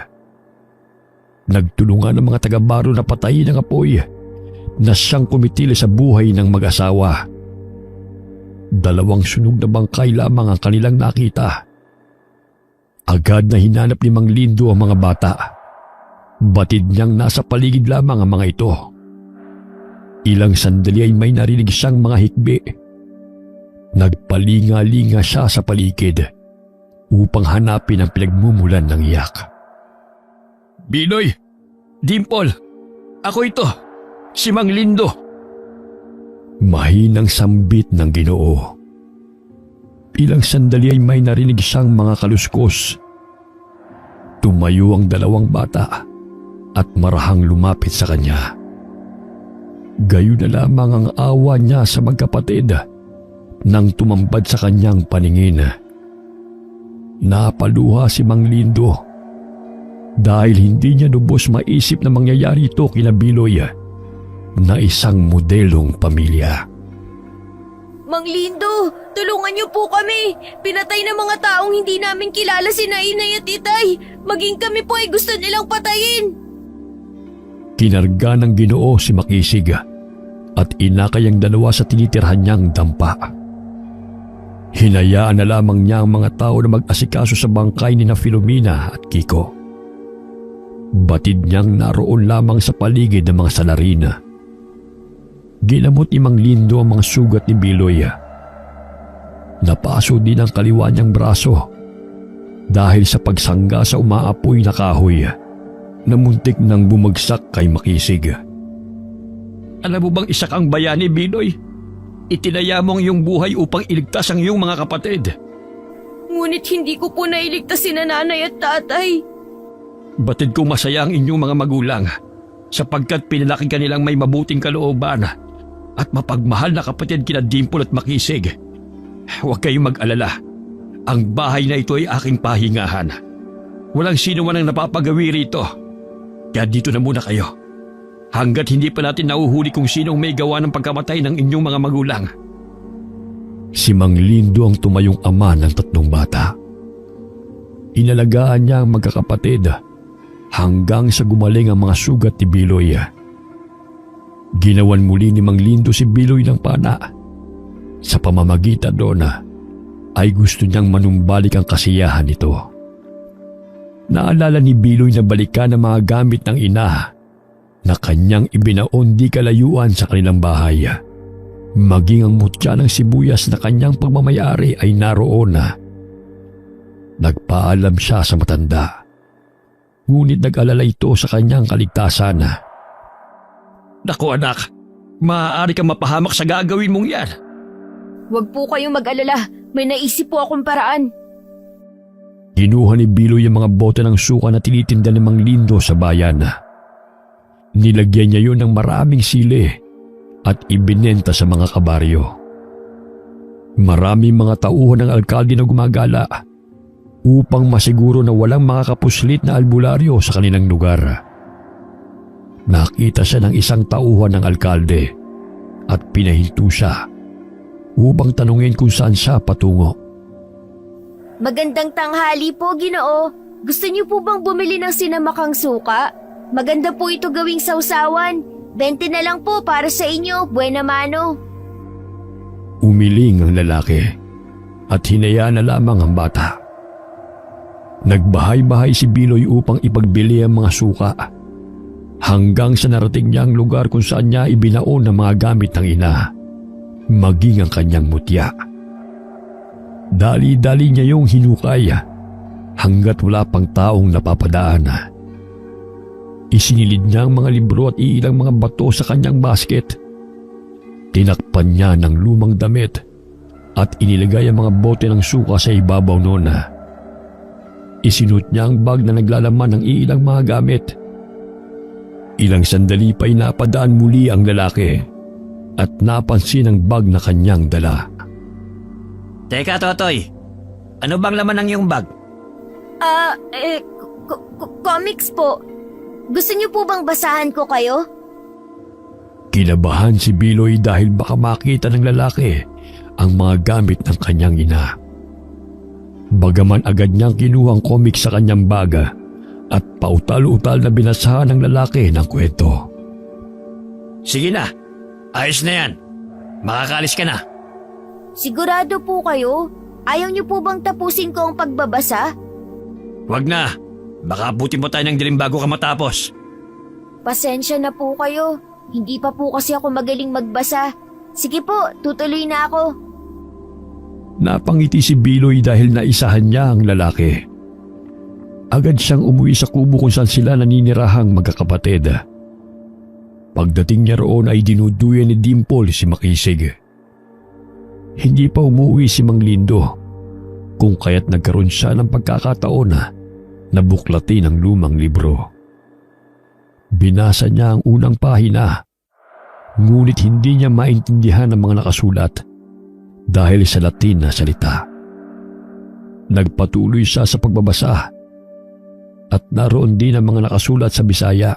Nagtulungan ang mga taga-baro na patayin ang apoy na siyang kumitili sa buhay ng mag-asawa. 2 sunog na bangkay lamang ang kanilang nakita. Agad na hinanap ni Mang Lindo ang mga bata. Batid niyang nasa paligid lamang ang mga ito. Ilang sandali ay may narinig siyang mga hikbi. Nagpalinga-linga siya sa paligid upang hanapin ang pinagmumulan ng iyak. Biloy! Dimple! Ako ito! Si Mang Lindo! Mahinang sambit ng Ginoo. Ilang sandali ay may narinig siyang mga kaluskos. Tumayo ang 2 bata at marahang lumapit sa kanya. Gayon na lamang ang awa niya sa magkapatid nang tumambad sa kanyang paningin. Napaluha si Mang Lindo dahil hindi niya lubos maisip na mangyayari ito kina Biloy na isang modelong pamilya.
Mang Lindo, tulungan niyo po kami. Pinatay ng mga taong hindi namin kilala si Inay at Itay. Maging kami po ay gusto nilang patayin.
Kinarga ng Ginoo si Makisig at inakay ang 2 sa tinitirhan niyang dampa. Hinayaan na lamang niya ang mga tao na mag-asikaso sa bangkay ni na Filomena at Kiko. Batid niyang naroon lamang sa paligid ng mga salarin. Ginamot ni Mang Lindo ang mga sugat ni Biloy. Napaso din ang kaliwa niyang braso dahil sa pagsangga sa umaapoy na kahoy na muntik nang bumagsak kay Makisig. Alam mo bang isa kang bayani, Biloy? Itinaya mo ang iyong buhay upang iligtas ang iyong mga kapatid.
Ngunit hindi ko po nailigtas si Nanay at Tatay.
Batid kong masaya ang inyong mga magulang sapagkat pinalaki ka nilang may mabuting kalooban at mapagmahal na kapatid kina Dimple at Makisig. Huwag kayong mag-alala. Ang bahay na ito ay aking pahingahan. Walang sino man ang napapagawi rito. Kaya dito na muna kayo. Hanggat hindi pa natin nauhuli kung sinong may gawa ng pagkamatay ng inyong mga magulang. Si Mang Lindo ang tumayong ama ng 3 bata. Inalagaan niya ang magkakapatid hanggang sa gumaling ang mga sugat ni Biloy. Ginawan muli ni Mang Lindo si Biloy ng pana. Sa pamamagitan doon ay gusto niyang manumbalik ang kasiyahan nito. Naalala ni Biloy na balikan ang mga gamit ng ina na kanyang ibinaon di kalayuan sa kanilang bahay. Maging ang mutya ng sibuyas na kanyang pagmamayari ay naroon na. Nagpaalam siya sa matanda. Ngunit nag-alala ito sa kanyang kaligtasan. Naku anak, maaari kang mapahamak sa gagawin mong yan.
Huwag po kayong mag-alala. May naisip po akong paraan.
Kinuha ni Biloy ang mga bote ng suka na tinitinda ng Mang Lindo sa bayan. Nilagyan niya yun ng maraming sili at ibinenta sa mga kabaryo. Maraming mga tauhan ng alkalde na gumagala upang masiguro na walang mga kapuslit na albularyo sa kanilang lugar. Nakita siya ng isang tauhan ng alkalde at pinahinto siya upang tanungin kung saan siya patungo.
Magandang tanghali po, Ginoo. Gusto niyo po bang bumili ng sinamakang suka? Maganda po ito gawing sausawan. 20 na lang po para sa inyo, buena mano.
Umiling ang lalaki. at hinayaan na lamang ang bata. Nagbahay-bahay si Biloy upang ipagbili ang mga suka hanggang sa narating niya ang lugar kung saan niya ibinaon ang mga gamit ng ina, maging ang kanyang mutya. Dali-dali niya yung hinukay hanggat wala pang taong napapadaan. Isinilid niya ang mga libro at iilang mga bato sa kanyang basket. Tinakpan niya ng lumang damit at inilagay ang mga bote ng suka sa ibabaw noon. Isinuot niya ang bag na naglalaman ng iilang mga gamit. Ilang sandali pa'y napadaan muli ang lalaki at napansin ang bag na kanyang dala.
Teka, Totoy. Ano bang laman ng iyong bag?
Comics po. Gusto niyo po bang basahan ko kayo?
Kinabahan si Biloy dahil baka makita ng lalaki ang mga gamit ng kanyang ina. Bagaman agad niyang kinuha ang comic sa kanyang baga at pautal-utal na binasahan ng lalaki ng kwento.
Sige na. Ayos na yan. Makakaalis ka na.
Sigurado po kayo? Ayaw niyo po bang tapusin ko ang pagbabasa?
Wag na. Baka abutin mo tayo ng dilim bago ka matapos.
Pasensya na po kayo. Hindi pa po kasi ako magaling magbasa. Sige po, tutuloy na ako.
Napangiti si Biloy dahil naisahan niya ang lalaki. Agad siyang umuwi sa kubo kung saan sila naninirahang magkakapatid. Pagdating niya roon ay dinuduyan ni Dimple si Makisig. Hindi pa umuwi si Mang Lindo, kung kaya't nagkaroon siya ng pagkakataon na buklatin ang lumang libro. Binasa niya ang unang pahina, ngunit hindi niya maintindihan ang mga nakasulat dahil sa Latin na salita. Nagpatuloy siya sa pagbabasa at naroon din ang mga nakasulat sa Bisaya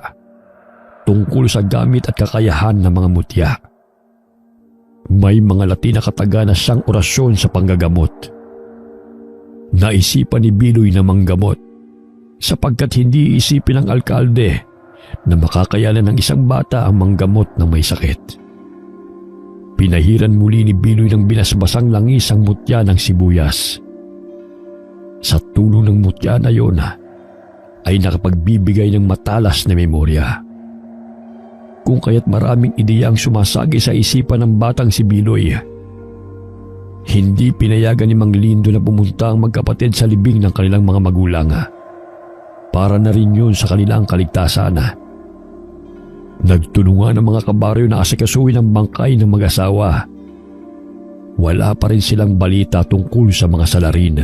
tungkol sa gamit at kakayahan ng mga mutya. May mga Latin na kataga na siyang orasyon sa panggagamot. Naisipan ni Biloy na manggamot sapagkat hindi isipin ng alkalde na makakayanan ng isang bata ang manggamot na may sakit. Pinahiran muli ni Biloy ng binasbasang langis ang mutya ng sibuyas. Sa tulong ng mutya na yon ay nakapagbibigay ng matalas na memorya. Kung kaya't maraming ideya ang sumasagi sa isipan ng batang si Biloy. Hindi pinayagan ni Mang Lindo na pumunta ang magkapatid sa libing ng kanilang mga magulang. Para na rin yun sa kanilang kaligtasan. Nagtulungan ang mga kabaryo na asikasuhin ang bangkay ng mag-asawa. Wala pa rin silang balita tungkol sa mga salarin.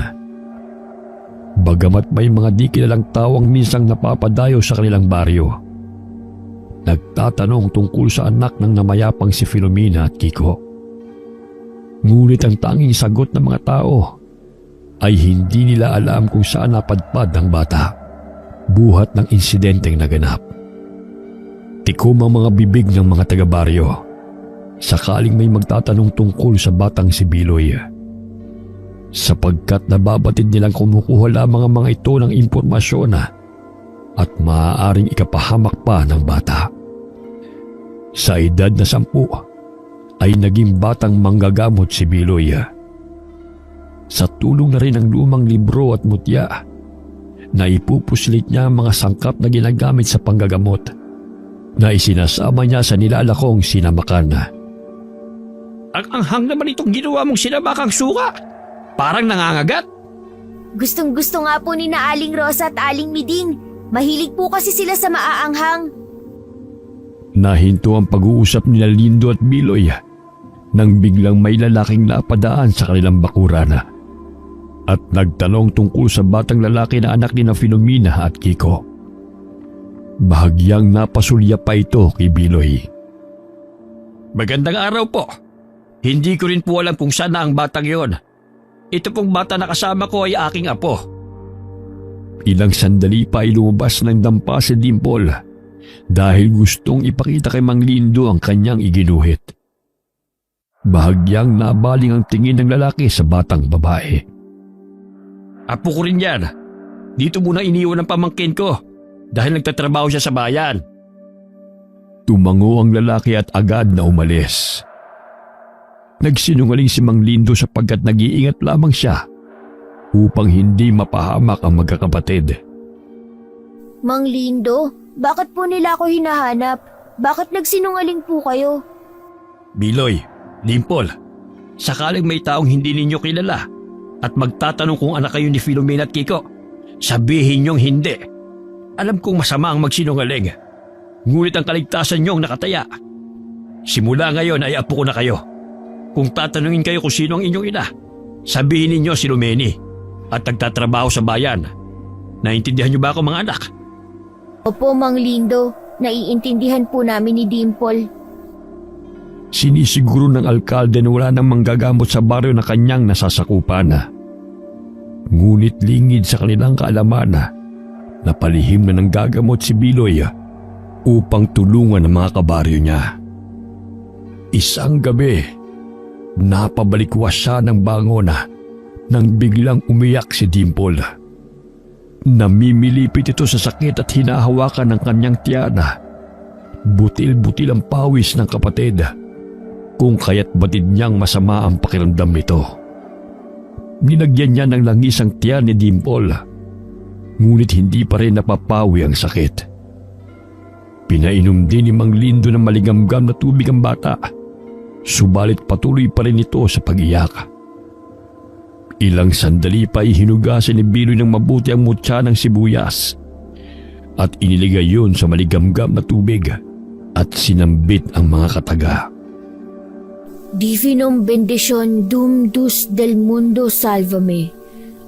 Bagamat may mga di kilalang tao ang minsang napapadayo sa kanilang baryo, nagtatanong tungkol sa anak ng namayapang si Filomena at Kiko. Ngunit ang tanging sagot ng mga tao ay hindi nila alam kung saan napadpad ang bata, buhat ng insidenteng naganap. Tikom ang mga bibig ng mga taga-baryo sakaling may magtatanong tungkol sa batang si Biloy, sapagkat nababatid nilang kumukuha lamang ang mga ito ng impormasyon at maaaring ikapahamak pa ng bata. Sa edad na 10 ay naging batang manggagamot si Biloy. Sa tulong na rin ng lumang libro at mutya, naipupuslit niya ang mga sangkap na ginagamit sa panggagamot na isinasama niya sa nilalakong sinamakan.
Ang anghang naman itong ginawa mong sinamakang suka. Parang nangangagat.
Gustong-gusto nga po ni na Aling Rosa at Aling Miding. Mahilig po kasi sila sa maaanghang.
Nahinto ang pag-uusap nila Lindo at Biloy nang biglang may lalaking napadaan sa kanilang bakuran at nagtanong tungkol sa batang lalaki na anak ni na Filomena at Kiko. Bahagyang napasulya pa ito kay Biloy.
Magandang araw po. Hindi ko rin po alam kung saan na ang batang yon. Ito pong bata na kasama ko ay aking apo.
Ilang sandali pa ay lumabas ng dampa si Dimple dahil gustong ipakita kay Mang Lindo ang kanyang iginuhit. Bahagyang nabaling ang tingin ng lalaki sa batang babae.
Apo ko rin yan. Dito muna iniwan ang pamangkin ko dahil nagtatrabaho siya sa bayan.
Tumango ang lalaki at agad na umalis. Nagsinungaling si Mang Lindo sapagkat nag-iingat lamang siya upang hindi mapahamak ang magkakapatid.
Mang Lindo, bakit po nila ako hinahanap? Bakit nagsinungaling po kayo?
Biloy, Dimple, sakaling may taong hindi ninyo kilala at magtatanong kung anak kayo ni Filomena at Kiko, sabihin niyong hindi. Alam kong masama ang magsinungaling, ngunit ang kaligtasan niyong nakataya. Simula ngayon ay apo ko na kayo. Kung tatanungin kayo kung sino ang inyong ina, sabihin ninyo si Lumeni at nagtatrabaho sa bayan. Naintindihan niyo ba ako, mga anak?
Opo, Mang Lindo. Naiintindihan po namin ni Dimple.
Sinisiguro ng alkalde na wala nang manggagamot sa baryo na kanyang nasasakupan. Ngunit lingid sa kanilang kaalaman na palihim na nang gagamot si Biloy upang tulungan ang mga kabaryo niya. Isang gabi, napabalikwas siya ng bangon nang biglang umiyak si Dimple. Namimilipit ito sa sakit at hinahawakan ng kanyang tiyana. Butil-butil ang pawis ng kapatid, kung kaya't batid niyang masama ang pakiramdam nito. Nilagyan niya ng langis ang tiyan ni Dimple, ngunit hindi pa rin napapawi ang sakit. Pinainom din ni Mang Lindo ng maligamgam na tubig ang bata, subalit patuloy pa rin ito sa pag-iyak. Ilang sandali pa hinugasan ni Biloy ng mabuti ang mutya ng sibuyas at iniligay yun sa maligamgam na tubig at sinambit ang mga kataga.
Divinum bendition dum dus del mundo salvame.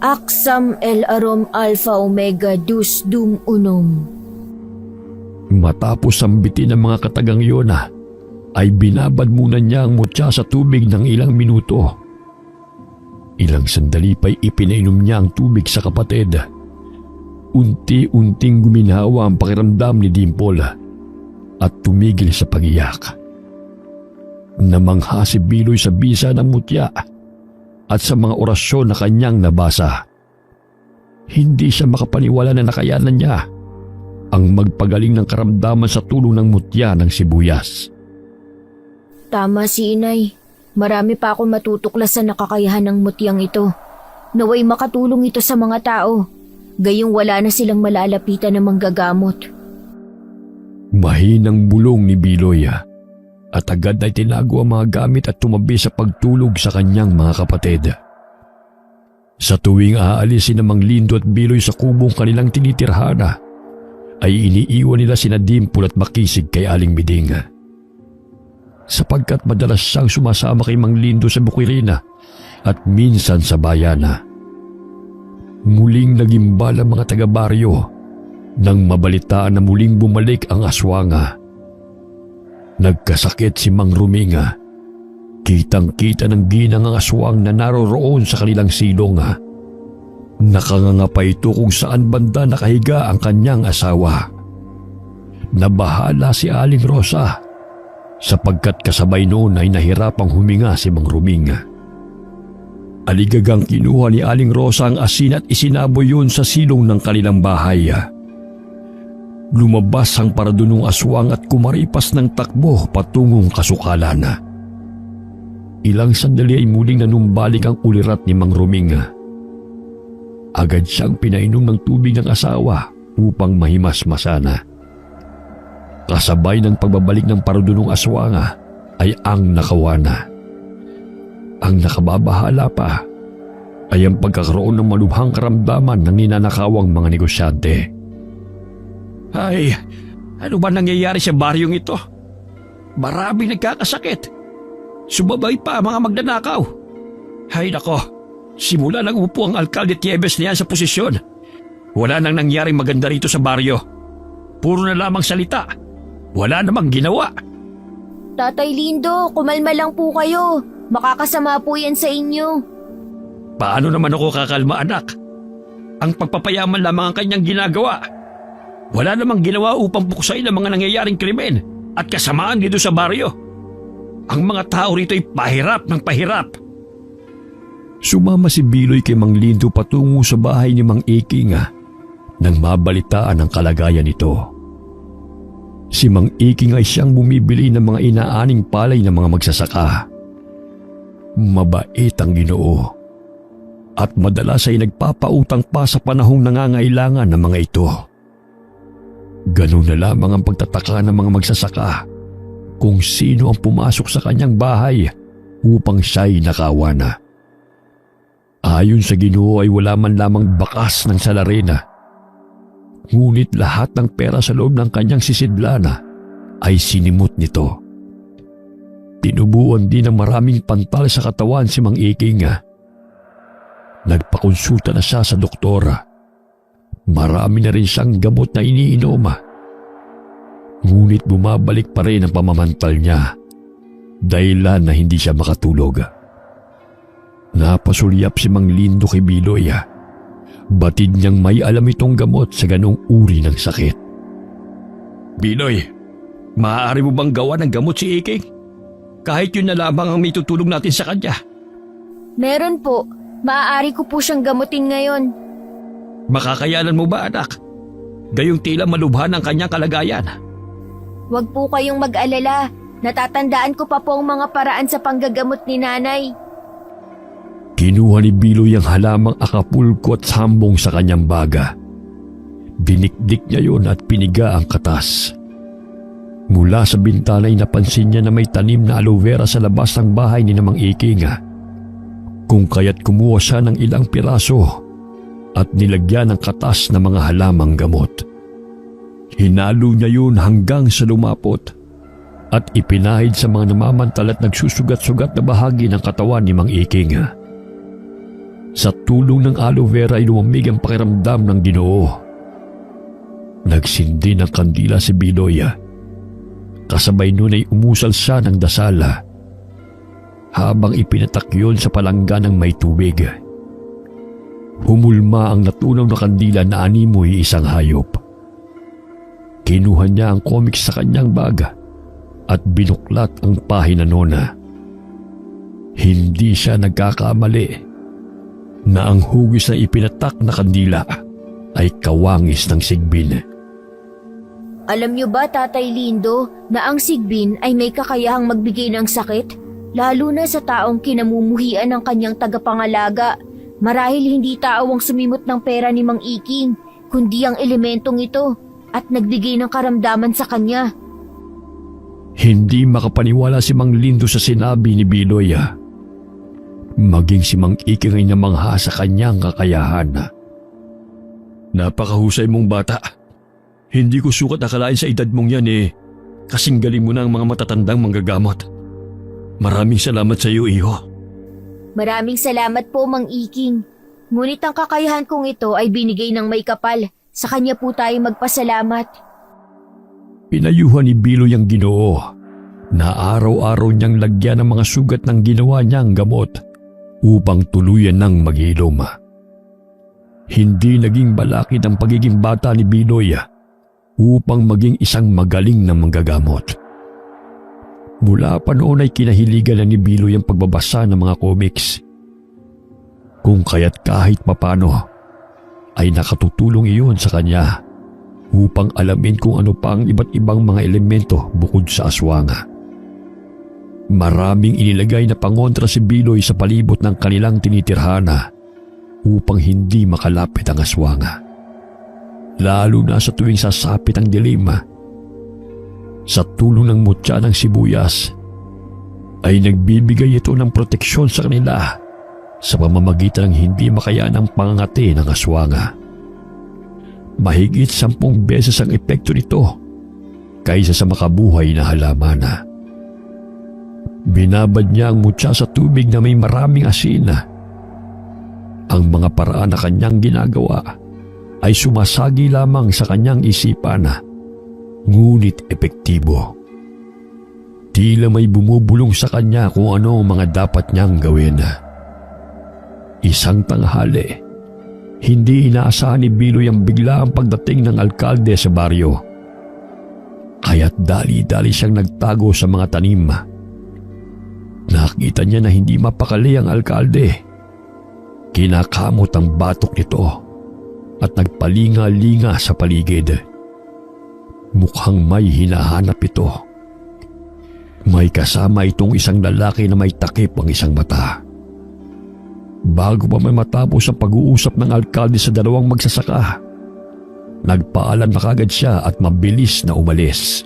Axam el arom alpha omega dus dum unum.
Matapos sambitin ang mga katagang yun ay binabad muna niya ang mutya sa tubig ng ilang minuto. Ilang sandali pa'y ipinainom niya ang tubig sa kapatid. Unti-unting guminhawa ang pakiramdam ni Dimple at tumigil sa pag-iyak. Namangha si Biloy sa bisa ng mutya at sa mga orasyon na kanyang nabasa. Hindi siya makapaniwala na nakayanan niya ang magpagaling ng karamdaman sa tulong ng mutya ng sibuyas.
Tama si Inay. Marami pa akong matutuklasan na kakayahan ng mutyang ito. Naway makatulong ito sa mga tao. Gayong wala na silang malalapitan na manggagamot.
Mahinang bulong ni Biloy at agad ay tinago ang mga gamit at tumabi sa pagtulog sa kanyang mga kapatid. Sa tuwing aalisin ng Mang Lindo at Biloy sa kubong kanilang tinitirhan ay iniiwan nila sina Dimple at Makisig kay Aling Miding. Sapagkat madalas siyang sumasama kay Mang Lindo sa Bukirina at minsan sa bayan. Muling nagimbal ang mga taga-baryo nang mabalitaan na muling bumalik ang aswanga. Nagkasakit si Mang Ruminga. Kitang-kita ng ginang ang aswang na naroroon sa kanilang silong. Nakanganga pa ito kung saan banda nakahiga ang kanyang asawa. Nabahala si Aling Rosa sapagkat kasabay noon ay nahirapang huminga si Mang Ruminga. Aligagang kinuha ni Aling Rosa ang asin at isinaboy yun sa silong ng kanilang bahay. Lumabas ang paradunong aswang at kumaripas ng takbo patungong kasukalan. Ilang sandali ay muling nanumbalik ang ulirat ni Mang Ruminga. Agad siyang pinainom ng tubig ng asawa upang mahimasmasana. Kasabay ng pagbabalik ng paradunong aswanga ay ang nakawana. Ang nakababahala pa ay ang pagkakaroon ng malubhang karamdaman ng ninanakawang mga negosyante.
Ay, ano ba nangyayari sa baryong ito? Maraming nagkakasakit. Sumabay pa ang mga magnanakaw. Ay nako, simula nang upo ang alkalde Tiebes na yan sa posisyon, wala nang nangyaring maganda rito sa baryo. Puro na lamang salita. Wala namang ginawa.
Tatay Lindo, kumalma lang po kayo. Makakasama po yan sa inyo.
Paano naman ako kakalma, anak? Ang pagpapayaman lamang ang kanyang ginagawa. Wala namang ginawa upang buksain ang mga nangyayaring krimen at kasamaan dito sa baryo. Ang mga tao rito ay pahirap ng pahirap.
Sumama si Biloy kay Mang Lindo patungo sa bahay ni Mang Iking nang mabalitaan ang kalagayan nito. Si Mang Iking ay siyang bumibili ng mga inaaning palay ng mga magsasaka. Mabait ang Ginoo. At madalas ay nagpapautang pa sa panahong nangangailangan ng mga ito. Ganun na lamang ang pagtataka ng mga magsasaka kung sino ang pumasok sa kanyang bahay upang siya'y nakawana. Ayon sa Ginoo ay wala man lamang bakas ng salarina. Ngunit lahat ng pera sa loob ng kanyang sisidlana ay sinimot nito. Tinubuan din ng maraming pantal sa katawan si Mang Iking. Nagpakonsulta na siya sa doktora. Marami na rin siyang gamot na iniinom. Ngunit bumabalik pa rin ang pamamantal niya, dahilan na hindi siya makatulog. Napasulyap si Mang Lindo kay Biloy. Batid niyang may alam itong gamot sa ganong uri ng sakit.
Biloy, maaari mo bang gawa ng gamot si Iking? Kahit yun na lamang ang may tutulong natin sa kanya.
Meron po. Maaari ko po siyang gamutin ngayon.
Makakayanan mo ba, anak? Gayong tila malubhan ang kanyang kalagayan.
Huwag po kayong mag-alala. Natatandaan ko pa po ang mga paraan sa panggagamot ni nanay.
Kinuha ni Biloy ang halamang akapulko at sambong sa kanyang baga. Dinikdik niya yon at piniga ang katas. Mula sa bintana ay napansin niya na may tanim na aloe vera sa labas ng bahay ni Mang Iking. Kung kaya't kumuha siya ng ilang piraso at nilagyan ng katas na mga halamang gamot. Hinalo niya yun hanggang sa lumapot at ipinahid sa mga namamantal at nagsusugat-sugat na bahagi ng katawan ni Mang Iking. Sa tulong ng aloe vera ay lumamig ang pakiramdam ng Ginoo. Nagsindi ng kandila si Biloy. Kasabay nun ay umusal siya ng dasal habang ipinatak yun sa palangga ng may tubig. Humulma ang natunaw na kandila na animoy isang hayop. Kinuha niya ang comics sa kanyang bag at binuklat ang pahina nona. Hindi siya nagkakamali na ang hugis na ipinatak na kandila ay kawangis ng sigbin.
Alam niyo ba, Tatay Lindo, na ang sigbin ay may kakayahang magbigay ng sakit? Lalo na sa taong kinamumuhian ng kanyang tagapangalaga. Marahil hindi tao ang sumimot ng pera ni Mang Iking, kundi ang elementong ito at nagbigay ng karamdaman sa kanya.
Hindi makapaniwala si Mang Lindo sa sinabi ni Biloy. Maging si Mang Iking ay namangha sa kanyang kakayahan.
Napakahusay mong bata. Hindi ko sukat akalain sa edad mong yan kasing galing mo na ang mga matatandang manggagamot. Maraming salamat sa iyo, iho.
Maraming salamat po, Mang Iking. Ngunit ang kakayahan kong ito ay binigay ng may kapal. Sa kanya po tayo magpasalamat.
Pinayuhan ni Biloy ang Ginoo na araw-araw niyang lagyan ng mga sugat ng ginawa niyang gamot upang tuluyan ng maghilom. Hindi naging balakid ang pagiging bata ni Biloy upang maging isang magaling na manggagamot. Mula pa noon ay kinahiligan na ni Biloy ang pagbabasa ng mga comics. Kung kaya't kahit papano ay nakatutulong iyon sa kanya upang alamin kung ano pa ang iba't ibang mga elemento bukod sa aswanga. Maraming inilagay na pangontra si Biloy sa palibot ng kanilang tinitirhana upang hindi makalapit ang aswanga. Lalo na sa tuwing sasapit ang dilim. Sa tulong ng mutya ng sibuyas, ay nagbibigay ito ng proteksyon sa kanila sa pamamagitan ng hindi makayanang pangangati ng aswanga. Mahigit 10 beses ang epekto nito kaysa sa makabuhay na halaman. Binabad niya ang mutya sa tubig na may maraming asin. Ang mga paraan na kanyang ginagawa ay sumasagi lamang sa kanyang isipan, ngunit epektibo. Tila may bumubulong sa kanya kung ano ang mga dapat niyang gawin. Isang tanghali, hindi inaasahan ni Biloy ang biglaang pagdating ng alkalde sa baryo. Kaya't dali-dali siyang nagtago sa mga tanim. Nakita niya na hindi mapakali ang alkalde. Kinakamot ang batok nito at nagpalinga-linga sa paligid. Mukhang may hinahanap ito. May kasama itong isang lalaki na may takip ang isang mata. Bago pa may matapos ang pag-uusap ng alkalde sa dalawang magsasaka, nagpaalam na kagad siya at mabilis na umalis.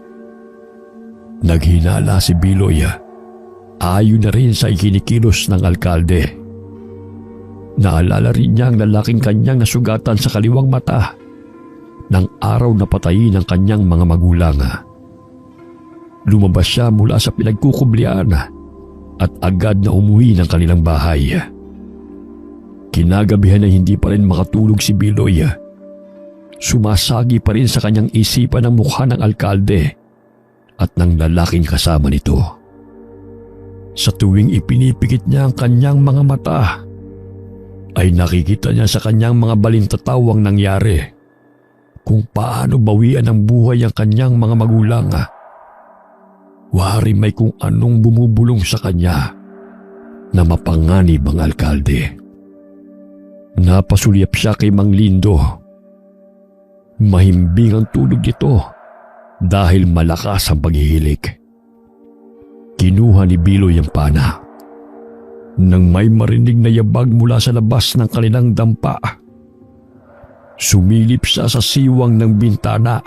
Naghinala si Biloy. Ayon na rin sa ikinikilos ng alkalde. Naalala rin niya ang lalaking kanyang nasugatan sa kaliwang mata ng araw na patayin ng kanyang mga magulang. Lumabas siya mula sa pinagkukublian at agad na umuwi ng kanilang bahay. Kinagabihan na hindi pa rin makatulog si Biloy. Sumasagi pa rin sa kanyang isipan ang mukha ng alkalde at ng lalaking kasama nito. Sa tuwing ipinipikit niya ang kanyang mga mata, ay nakikita niya sa kanyang mga balintatawang nangyari kung paano bawian ng buhay ang kanyang mga magulang. Wari may kung anong bumubulong sa kanya na mapanganib ang alkalde. Napasulyap siya kay Mang Lindo. Mahimbing ang tulog nito dahil malakas ang paghihilik. Kinuha ni Biloy ang pana. Nang may marinig na yabag mula sa labas ng kanilang dampa, sumilip siya sa siwang ng bintana.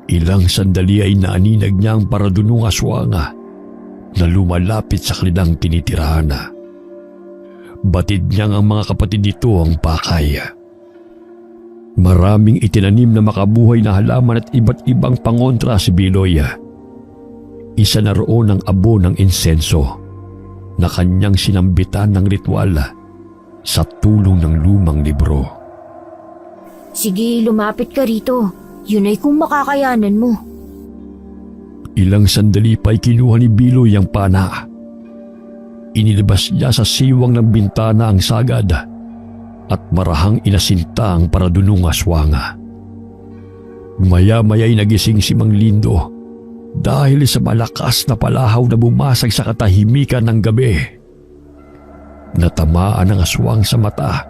Ilang sandali ay naaninag niya ang paradunong aswang na lumalapit sa kanilang tinitirahan. Batid niya ang mga kapatid nito ang pakay. Maraming itinanim na makabuhay na halaman at iba't ibang pangontra si Biloy. Isa na roon ang abo ng insenso na kanyang sinambitan ng ritual sa tulong ng lumang libro.
Sige, lumapit ka rito. Yun ay kung makakayanan mo.
Ilang sandali pa'y kinuha ni Biloy ang pana. Inilabas niya sa siwang ng bintana ang sagad at marahang inasinta ang paradunong aswang. Maya-maya'y nagising si Mang Lindo dahil sa malakas na palahaw na bumasag sa katahimikan ng gabi. Natamaan ang aswang sa mata,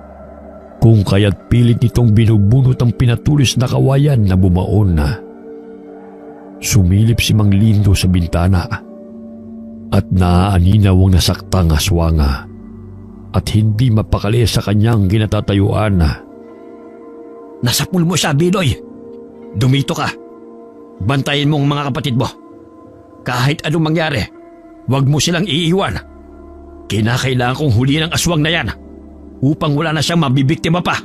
kung kaya't pilit nitong binubunot ang pinatulis na kawayan na bumaon. Sumilip si Mang Lindo sa bintana at naaaninaw ang nasaktang aswang at hindi mapakali sa kanyang ginatatayuan.
Nasapul mo siya, Biloy. Dumito ka. Bantayin mo ang mga kapatid mo. Kahit anong mangyari, huwag mo silang iiwan. Kinakailangan kong huliin ang aswang na yan upang wala na siyang mabibiktima pa.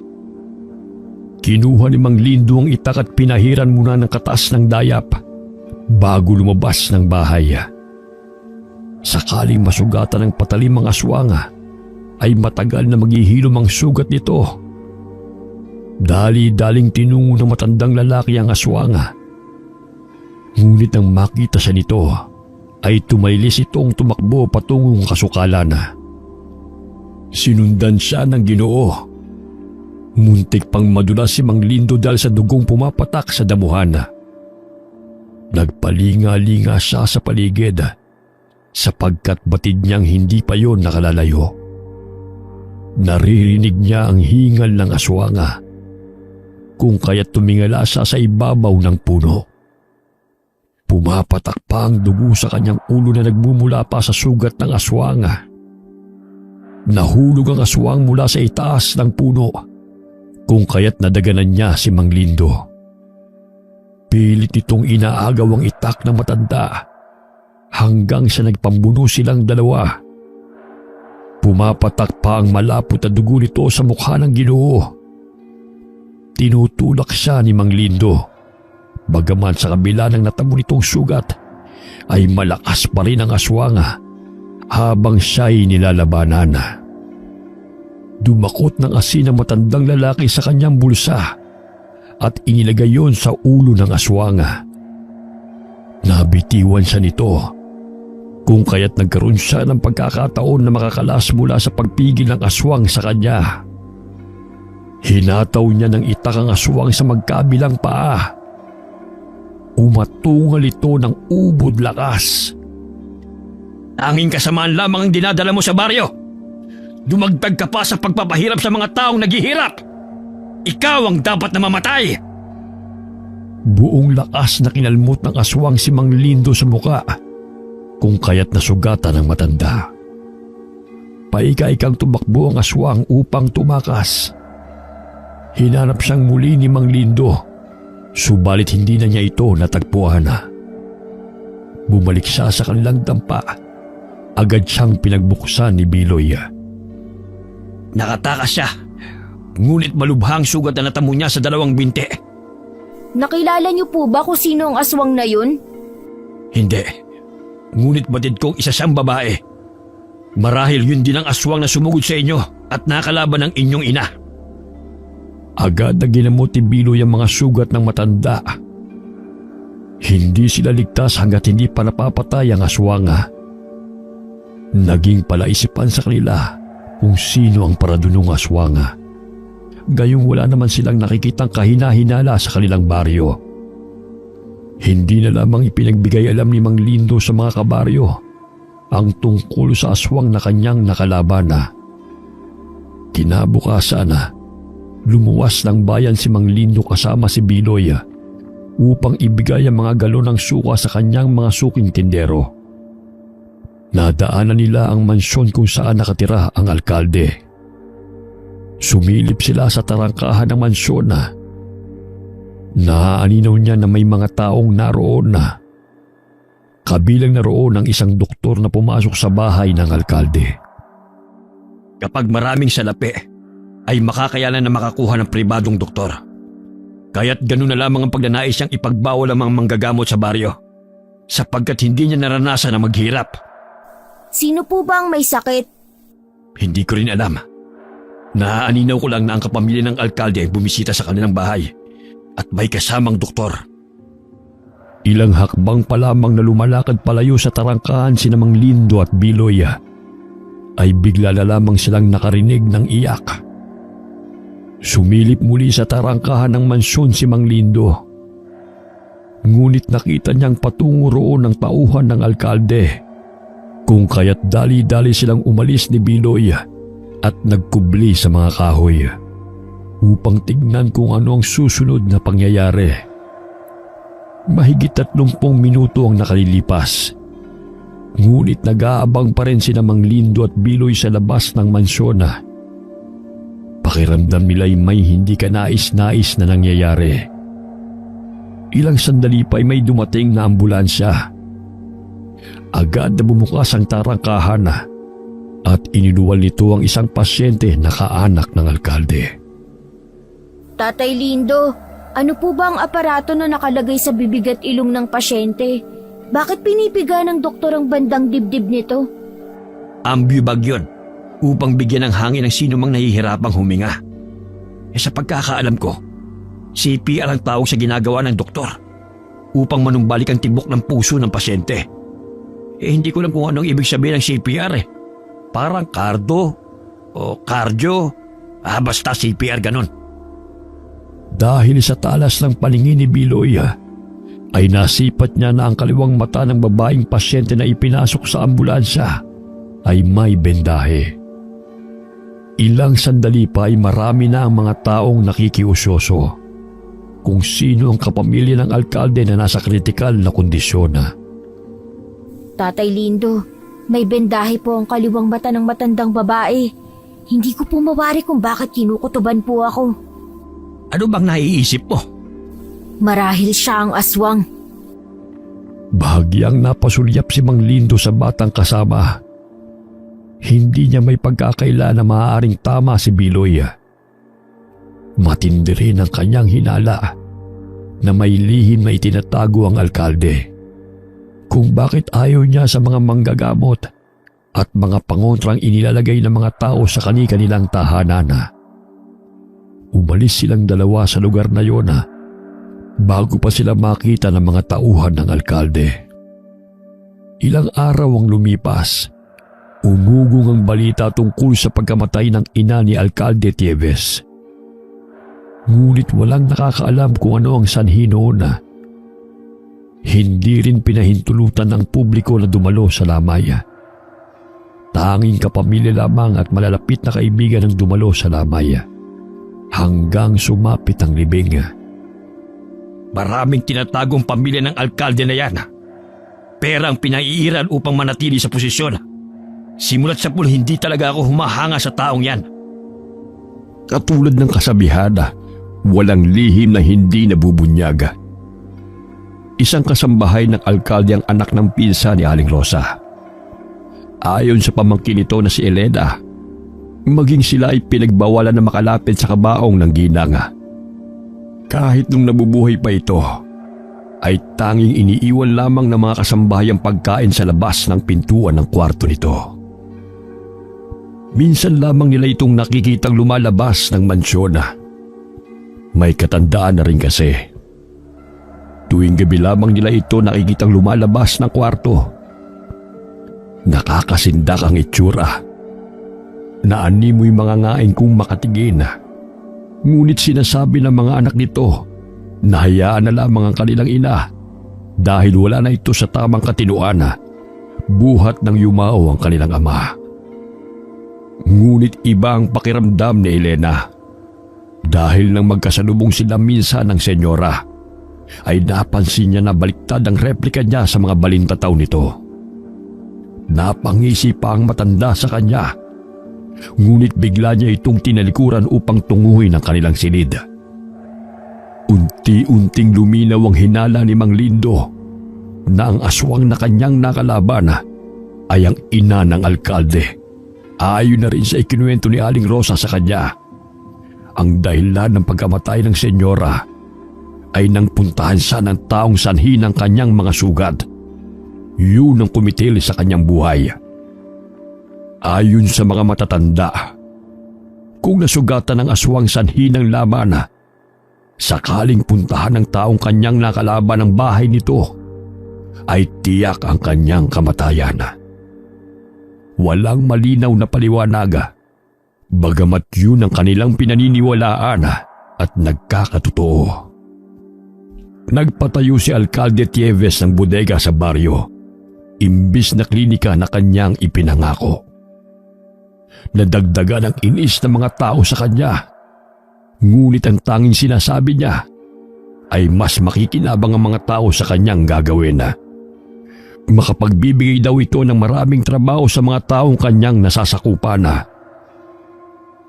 Kinuha ni Mang Lindo ang itak at pinahiran muna ng katas ng dayap bago lumabas ng bahay. Sakaling masugatan ng patalim ang aswang, ay matagal na maghihilom ang sugat nito. Dali-daling tinungo ng matandang lalaki ang aswang. Ngunit nang makita siya nito, ay tumaylis itong tumakbo patungong kasukalan. Sinundan siya ng Ginoo. Muntik pang madulas si Mang Lindo dahil sa dugong pumapatak sa damuhan. Nagpalinga-linga siya sa paligid sapagkat batid niyang hindi pa yon nakalalayo. Naririnig niya ang hingal ng aswang, kung kaya't tumingala siya sa ibabaw ng puno. Pumapatak pa ang dugo sa kanyang ulo na nagmumula pa sa sugat ng aswang. Nahulog ang aswang mula sa itaas ng puno, kung kaya't nadaganan niya si Mang Lindo. Pilit itong inaagaw ang itak ng matanda hanggang sa nagpambuno silang dalawa. Pumapatak pa ang malapot na dugo nito sa mukha ng Ginoo. Tinutulak siya ni Mang Lindo. Bagaman sa kabila ng natamo nitong sugat, ay malakas pa rin ang aswang habang siya'y nilalabanan. Dumakot ng asin ang matandang lalaki sa kanyang bulsa at inilagay yon sa ulo ng aswang. Nabitiwan siya nito, kung kaya't nagkaroon siya ng pagkakataon na makakalas mula sa pagpigil ng aswang sa kanya. Hinataw niya ng itak ang aswang sa magkabilang paa. Umatungal ito ng ubod lakas.
Tanging kasamaan lamang ang dinadala mo sa baryo. Dumagdag ka pa sa pagpapahirap sa mga taong naghihirap. Ikaw ang dapat na mamatay.
Buong lakas na kinalmot ng aswang si Mang Lindo sa muka kung kaya't nasugatan ng matanda. Paika-ikang tumakbo ang aswang upang tumakas. Hinanap siyang muli ni Mang Lindo, subalit hindi na niya ito natagpuan. Bumalik siya sa kanilang dampa. Agad siyang pinagbuksan ni Biloy.
Nakatakas siya. Ngunit malubhang sugat na natamo niya sa 2 binti.
Nakilala niyo po ba kung sino ang aswang na yun?
Hindi. Ngunit batid kong isa siyang babae. Marahil yun din ang aswang na sumugod sa inyo at nakalaban ng inyong ina.
Agad na ginamot ni Biloy ang mga sugat ng matanda. Hindi sila ligtas hanggat hindi pa napapatay ang aswang. Naging palaisipan sa kanila kung sino ang paradunong aswang. Gayong wala naman silang nakikitang kahina-hinala sa kanilang baryo. Hindi na lamang ipinagbigay alam ni Mang Lindo sa mga kabaryo ang tungkol sa aswang na kanyang nakalaban. Kinabukasan, lumuwas ng bayan si Mang Lindo kasama si Biloy upang ibigay ang mga galon ng suka sa kanyang mga suking tindero. Nadaanan nila ang mansyon kung saan nakatira ang alkalde. Sumilip sila sa tarangkahan ng mansyon. Naaaninaw niya na may mga taong naroon na. Kabilang naroon ang isang doktor na pumasok sa bahay ng alkalde.
Kapag maraming salapi, ay makakayanan na makakuha ng pribadong doktor. Kaya't ganun na lamang ang pagnanais niyang ipagbawal ang mga manggagamot sa baryo, sapagkat hindi niya naranasan na maghirap.
Sino po ba ang may sakit?
Hindi ko rin alam. Naaaninaw ko lang na ang kapamilya ng alkalde ay bumisita sa kanilang bahay at may kasamang doktor.
Ilang hakbang pa lamang na lumalakad palayo sa tarangkahan sina Mang Lindo at Biloy ay bigla na lamang silang nakarinig ng iyak. Sumilip muli sa tarangkahan ng mansyon si Mang Lindo. Ngunit nakita niyang patungo roon ng tauhan ng alkalde, kung kaya't dali-dali silang umalis ni Biloy at nagkubli sa mga kahoy upang tignan kung ano ang susunod na pangyayari. Mahigit 30 minuto ang nakalilipas. Ngunit nag-aabang pa rin sina Mang Lindo at Biloy sa labas ng mansyon. Pakiramdam nila'y may hindi kanais-nais na nangyayari. Ilang sandali pa ay may dumating na ambulansya. Agad na bumukas ang tarangkahan at iniluwal nito ang isang pasyente na kaanak ng alkalde.
Tatay Lindo, ano po ba ang aparato na nakalagay sa bibig at ilong ng pasyente? Bakit pinipiga ng doktor ang bandang dibdib nito?
Ambubag yun, upang bigyan ng hangin ang sino mang nahihirapang huminga. Sa pagkakaalam ko, CPR ang tawag sa ginagawa ng doktor upang manumbalik ang tibok ng puso ng pasyente. Hindi ko alam kung anong ibig sabihin ng CPR . Parang cardo o cardio. Basta CPR ganun.
Dahil sa talas ng paningin ni Biloy, ay nasipat niya na ang kaliwang mata ng babaeng pasyente na ipinasok sa ambulansya ay may bendahe. Ilang sandali pa ay marami na ang mga taong nakikiusyoso kung sino ang kapamilya ng alkalde na nasa kritikal na kondisyon.
Tatay Lindo, may bendahe po ang kaliwang mata ng matandang babae. Hindi ko po mawari kung bakit kinukutuban po ako.
Ano bang naiisip mo?
Marahil siya ang aswang.
Bahagyang napasulyap si Mang Lindo sa batang kasama. Hindi niya may pagkakaila na maaaring tama si Biloy. Matindi rin ang kanyang hinala na may lihim na itinatago ang alkalde kung bakit ayaw niya sa mga manggagamot at mga pangontrang inilalagay ng mga tao sa kani-kanilang tahanan. Umalis silang dalawa sa lugar na yon bago pa sila makita ng mga tauhan ng alkalde. Ilang araw ang lumipas. Umugong ang balita tungkol sa pagkamatay ng ina ni Alkalde Tieves. Ngunit walang nakakaalam kung ano ang sanhi noon. Hindi rin pinahintulutan ng publiko na dumalo sa lamay. Tanging kapamilya lamang at malalapit na kaibigan ang dumalo sa lamay. Hanggang sumapit ang libing.
Maraming tinatagong pamilya ng alkalde na yan. pera ang pinaiiral upang manatili sa posisyon. Simulat sa pool, hindi talaga ako humahanga sa taong yan.
Katulad ng kasabihan, walang lihim na hindi nabubunyag. Isang kasambahay ng alkalde ang anak ng pinsa ni Aling Rosa. Ayon sa pamangkin nito na si Elena, maging sila ay pinagbawalan na makalapit sa kabaong ng ginang. Kahit nung nabubuhay pa ito, ay tanging iniiwan lamang ng mga kasambahay ang pagkain sa labas ng pintuan ng kwarto nito. Minsan lamang nila itong nakikitang lumalabas ng mansyon. May katandaan na rin kasi. Tuwing gabi lamang nila ito nakikitang lumalabas ng kwarto. Nakakasindak ang itsura. Naanimoy mga ngaing kung makatingin. Ngunit sinasabi ng mga anak nito na hayaan na lamang ang kanilang ina dahil wala na ito sa tamang katinuan, buhat ng yumao ang kanilang ama. Ngunit iba ang pakiramdam ni Elena. Dahil nang magkasalubong sila minsan ng senyora, ay napansin niya na baliktad ang replika niya sa mga balintataw nito. Napangisi pa ang matanda sa kanya, ngunit bigla niya itong tinalikuran upang tunguhin ang kanilang silid. Unti-unting luminaw ang hinala ni Mang Lindo na ang aswang na kanyang nakalaban ay ang ina ng alkalde. Ayon na rin sa ikinuwento ni Aling Rosa sa kanya, ang dahilan ng pagkamatay ng senyora ay nang puntahan siya ng taong sanhi ng kanyang mga sugat. Yun ang kumitil sa kanyang buhay. Ayon sa mga matatanda, kung nasugatan ng aswang sanhi ng laman, sakaling puntahan ng taong kanyang nakalaban ang bahay nito, ay tiyak ang kanyang kamatayan. Walang malinaw na paliwanag, bagamat yun ang kanilang pinaniniwalaan at nagkakatotoo. Nagpatayo si Alkalde Tieves ng bodega sa baryo, imbis na klinika na kanyang ipinangako. Nadagdagan ang inis ng mga tao sa kanya, ngunit ang tanging sinasabi niya ay mas makikinabang ang mga tao sa kanyang gagawin. Makapagbibigay daw ito ng maraming trabaho sa mga taong kanyang nasasakupan.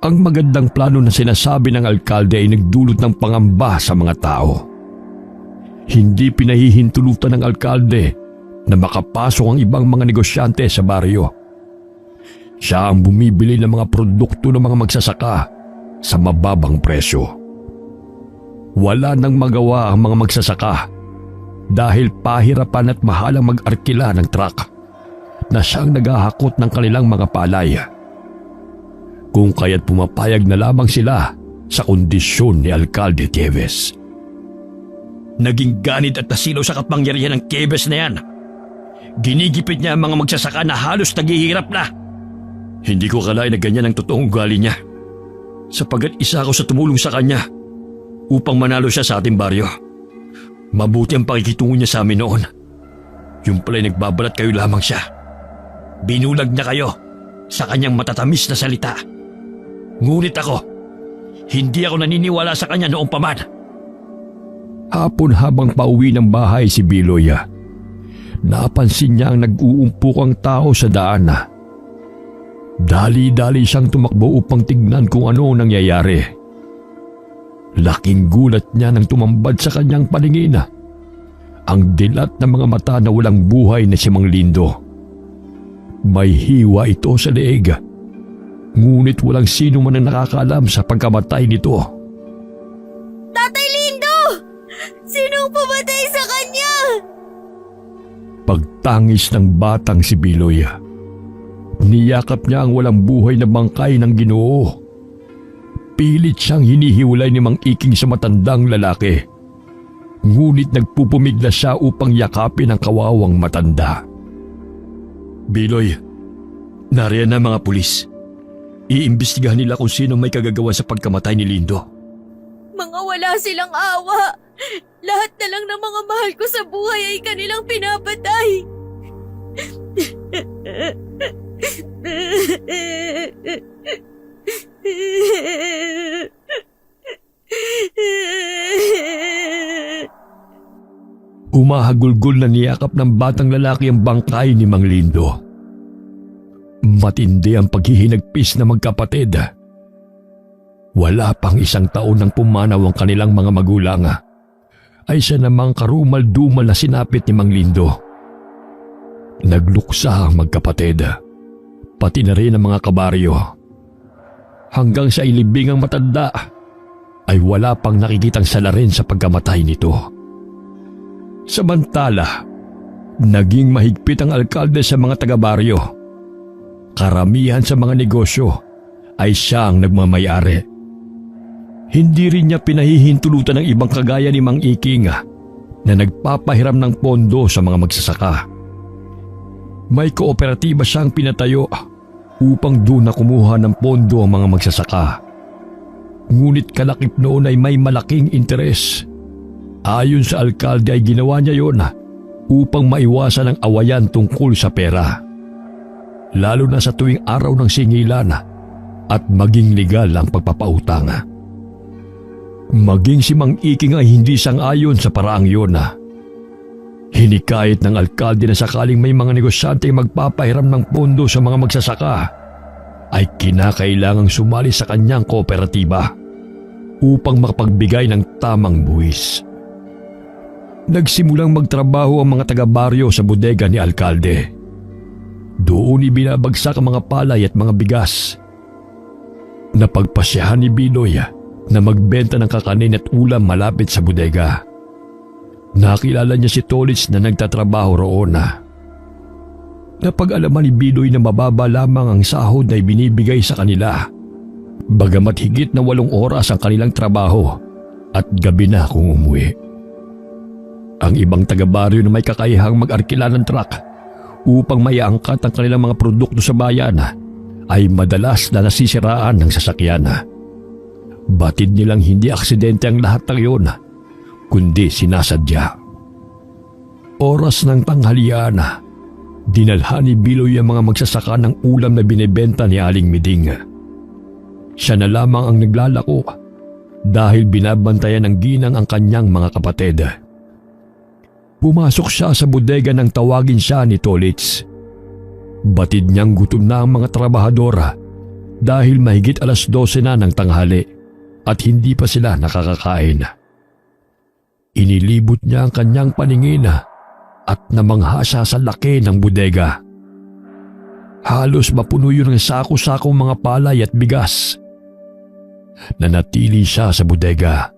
Ang magandang plano na sinasabi ng alkalde ay nagdulot ng pangamba sa mga tao. Hindi pinahihintulutan ng alkalde na makapasok ang ibang mga negosyante sa baryo. Siya ang bumibili ng mga produkto ng mga magsasaka sa mababang presyo. Wala nang magawa ang mga magsasaka dahil pahirapan at mahalang mag-arkila ng truck na siyang naghahakot ng kanilang mga palay. Kung kaya't pumapayag na lamang sila sa kondisyon ni Alkalde Tieves.
Naging ganid at nasilaw sa kapangyarihan ng Tieves na yan. Ginigipit niya ang mga magsasaka na halos naghihirap na. Hindi ko akalain na ganyan ang totoong ugali niya, sapagkat isa ako sa tumulong sa kanya upang manalo siya sa ating baryo. Mabuti ang pakikitungo niya sa amin noon. Yung pala'y nagbabalat kayo lamang siya. Binulag niya kayo sa kanyang matatamis na salita. Ngunit ako, hindi ako naniniwala sa kanya noong paman.
Hapon habang pauwi ng bahay si Biloy, napansin niya ang nag-uumpukang tao sa daan. Dali-dali siyang tumakbo upang tignan kung ano nangyayari. Laking gulat niya nang tumambad sa kanyang paningin ang dilat ng mga mata na walang buhay na si Mang Lindo. May hiwa ito sa leeg, ngunit walang sino man ang nakakaalam sa pagkamatay nito.
Tatay Lindo! Sinong pumatay sa kanya?
Pagtangis ng batang si Biloy, niyakap niya ang walang buhay na bangkay ng Ginoo. Pilit siyang hinihiwalay ni Mang Iking sa matandang lalaki, ngunit nagpupumiglas siya upang yakapin ang kawawang matanda.
Biloy, nariyan na mga pulis. Iimbestigahan nila kung sino may kagagawa sa pagkamatay ni Lindo.
Mga wala silang awa. Lahat na lang ng mga mahal ko sa buhay ay kanilang pinapatay.
Humahagulgol na niyakap ng batang lalaki ang bangkay ni Mang Lindo. Matindi ang paghihinagpis na magkapatid. Wala pang 1 taon nang pumanaw ang kanilang mga magulang ay siya namang karumal-dumal na sinapit ni Mang Lindo. Nagluksa ang magkapatid, pati na rin ang mga kabaryo. Hanggang sa ilibingang matanda ay wala pang nakikitang salarin sa pagkamatay nito. Samantala, naging mahigpit ang alkalde sa mga taga-baryo. Karamihan sa mga negosyo ay siya ang nagmamayari. Hindi rin niya pinahihintulutan ng ibang kagaya ni Mang Iking na nagpapahiram ng pondo sa mga magsasaka. May kooperatiba siyang pinatayo upang doon na kumuha ng pondo ang mga magsasaka. Ngunit kalakip noon ay may malaking interes. Ayon sa alkalde ay ginawa niya yon upang maiwasan ang awayan tungkol sa pera. Lalo na sa tuwing araw ng singilan at maging legal ang pagpapautang. Maging si Mang Iking ay hindi sang-ayon sa paraang yun. Hinikayat ng alkalde na sakaling may mga negosyante magpapahiram ng pondo sa mga magsasaka ay kinakailangang sumali sa kanyang kooperatiba upang makapagbigay ng tamang buwis. Nagsimulang magtrabaho ang mga taga-baryo sa bodega ni alkalde. Doon ibinabagsak ang mga palay at mga bigas. Napagpasyahan ni Biloy na magbenta ng kakanin at ulam malapit sa bodega. Nakilala niya si Tolits na nagtatrabaho roon. Napag-alaman ni Biloy na mababa lamang ang sahod na ibinibigay sa kanila, bagamat higit na 8 oras ang kanilang trabaho at gabi na kung umuwi. Ang ibang taga-baryo na may kakayahang mag-arkila ng truck upang maiangkat ang kanilang mga produkto sa bayan ay madalas na nasisiraan ng sasakyan. Batid nilang hindi aksidente ang lahat ng iyon, kundi sinasadya. Oras ng tanghalian, dinalhan ni Biloy ang mga magsasaka ng ulam na binebenta ni Aling Miding. Siya na lamang ang naglalako dahil binabantayan ng ginang ang kanyang mga kapatid. Pumasok siya sa bodega nang tawagin siya ni Tolits. Batid niyang gutom na ang mga trabahadora dahil mahigit 12:00 na ng tanghali at hindi pa sila nakakakain. Inilibot niya ang kanyang paningin at namangha siya sa laki ng bodega. Halos mapuno yun ng sako-sakong mga palay at bigas. Nanatili siya sa bodega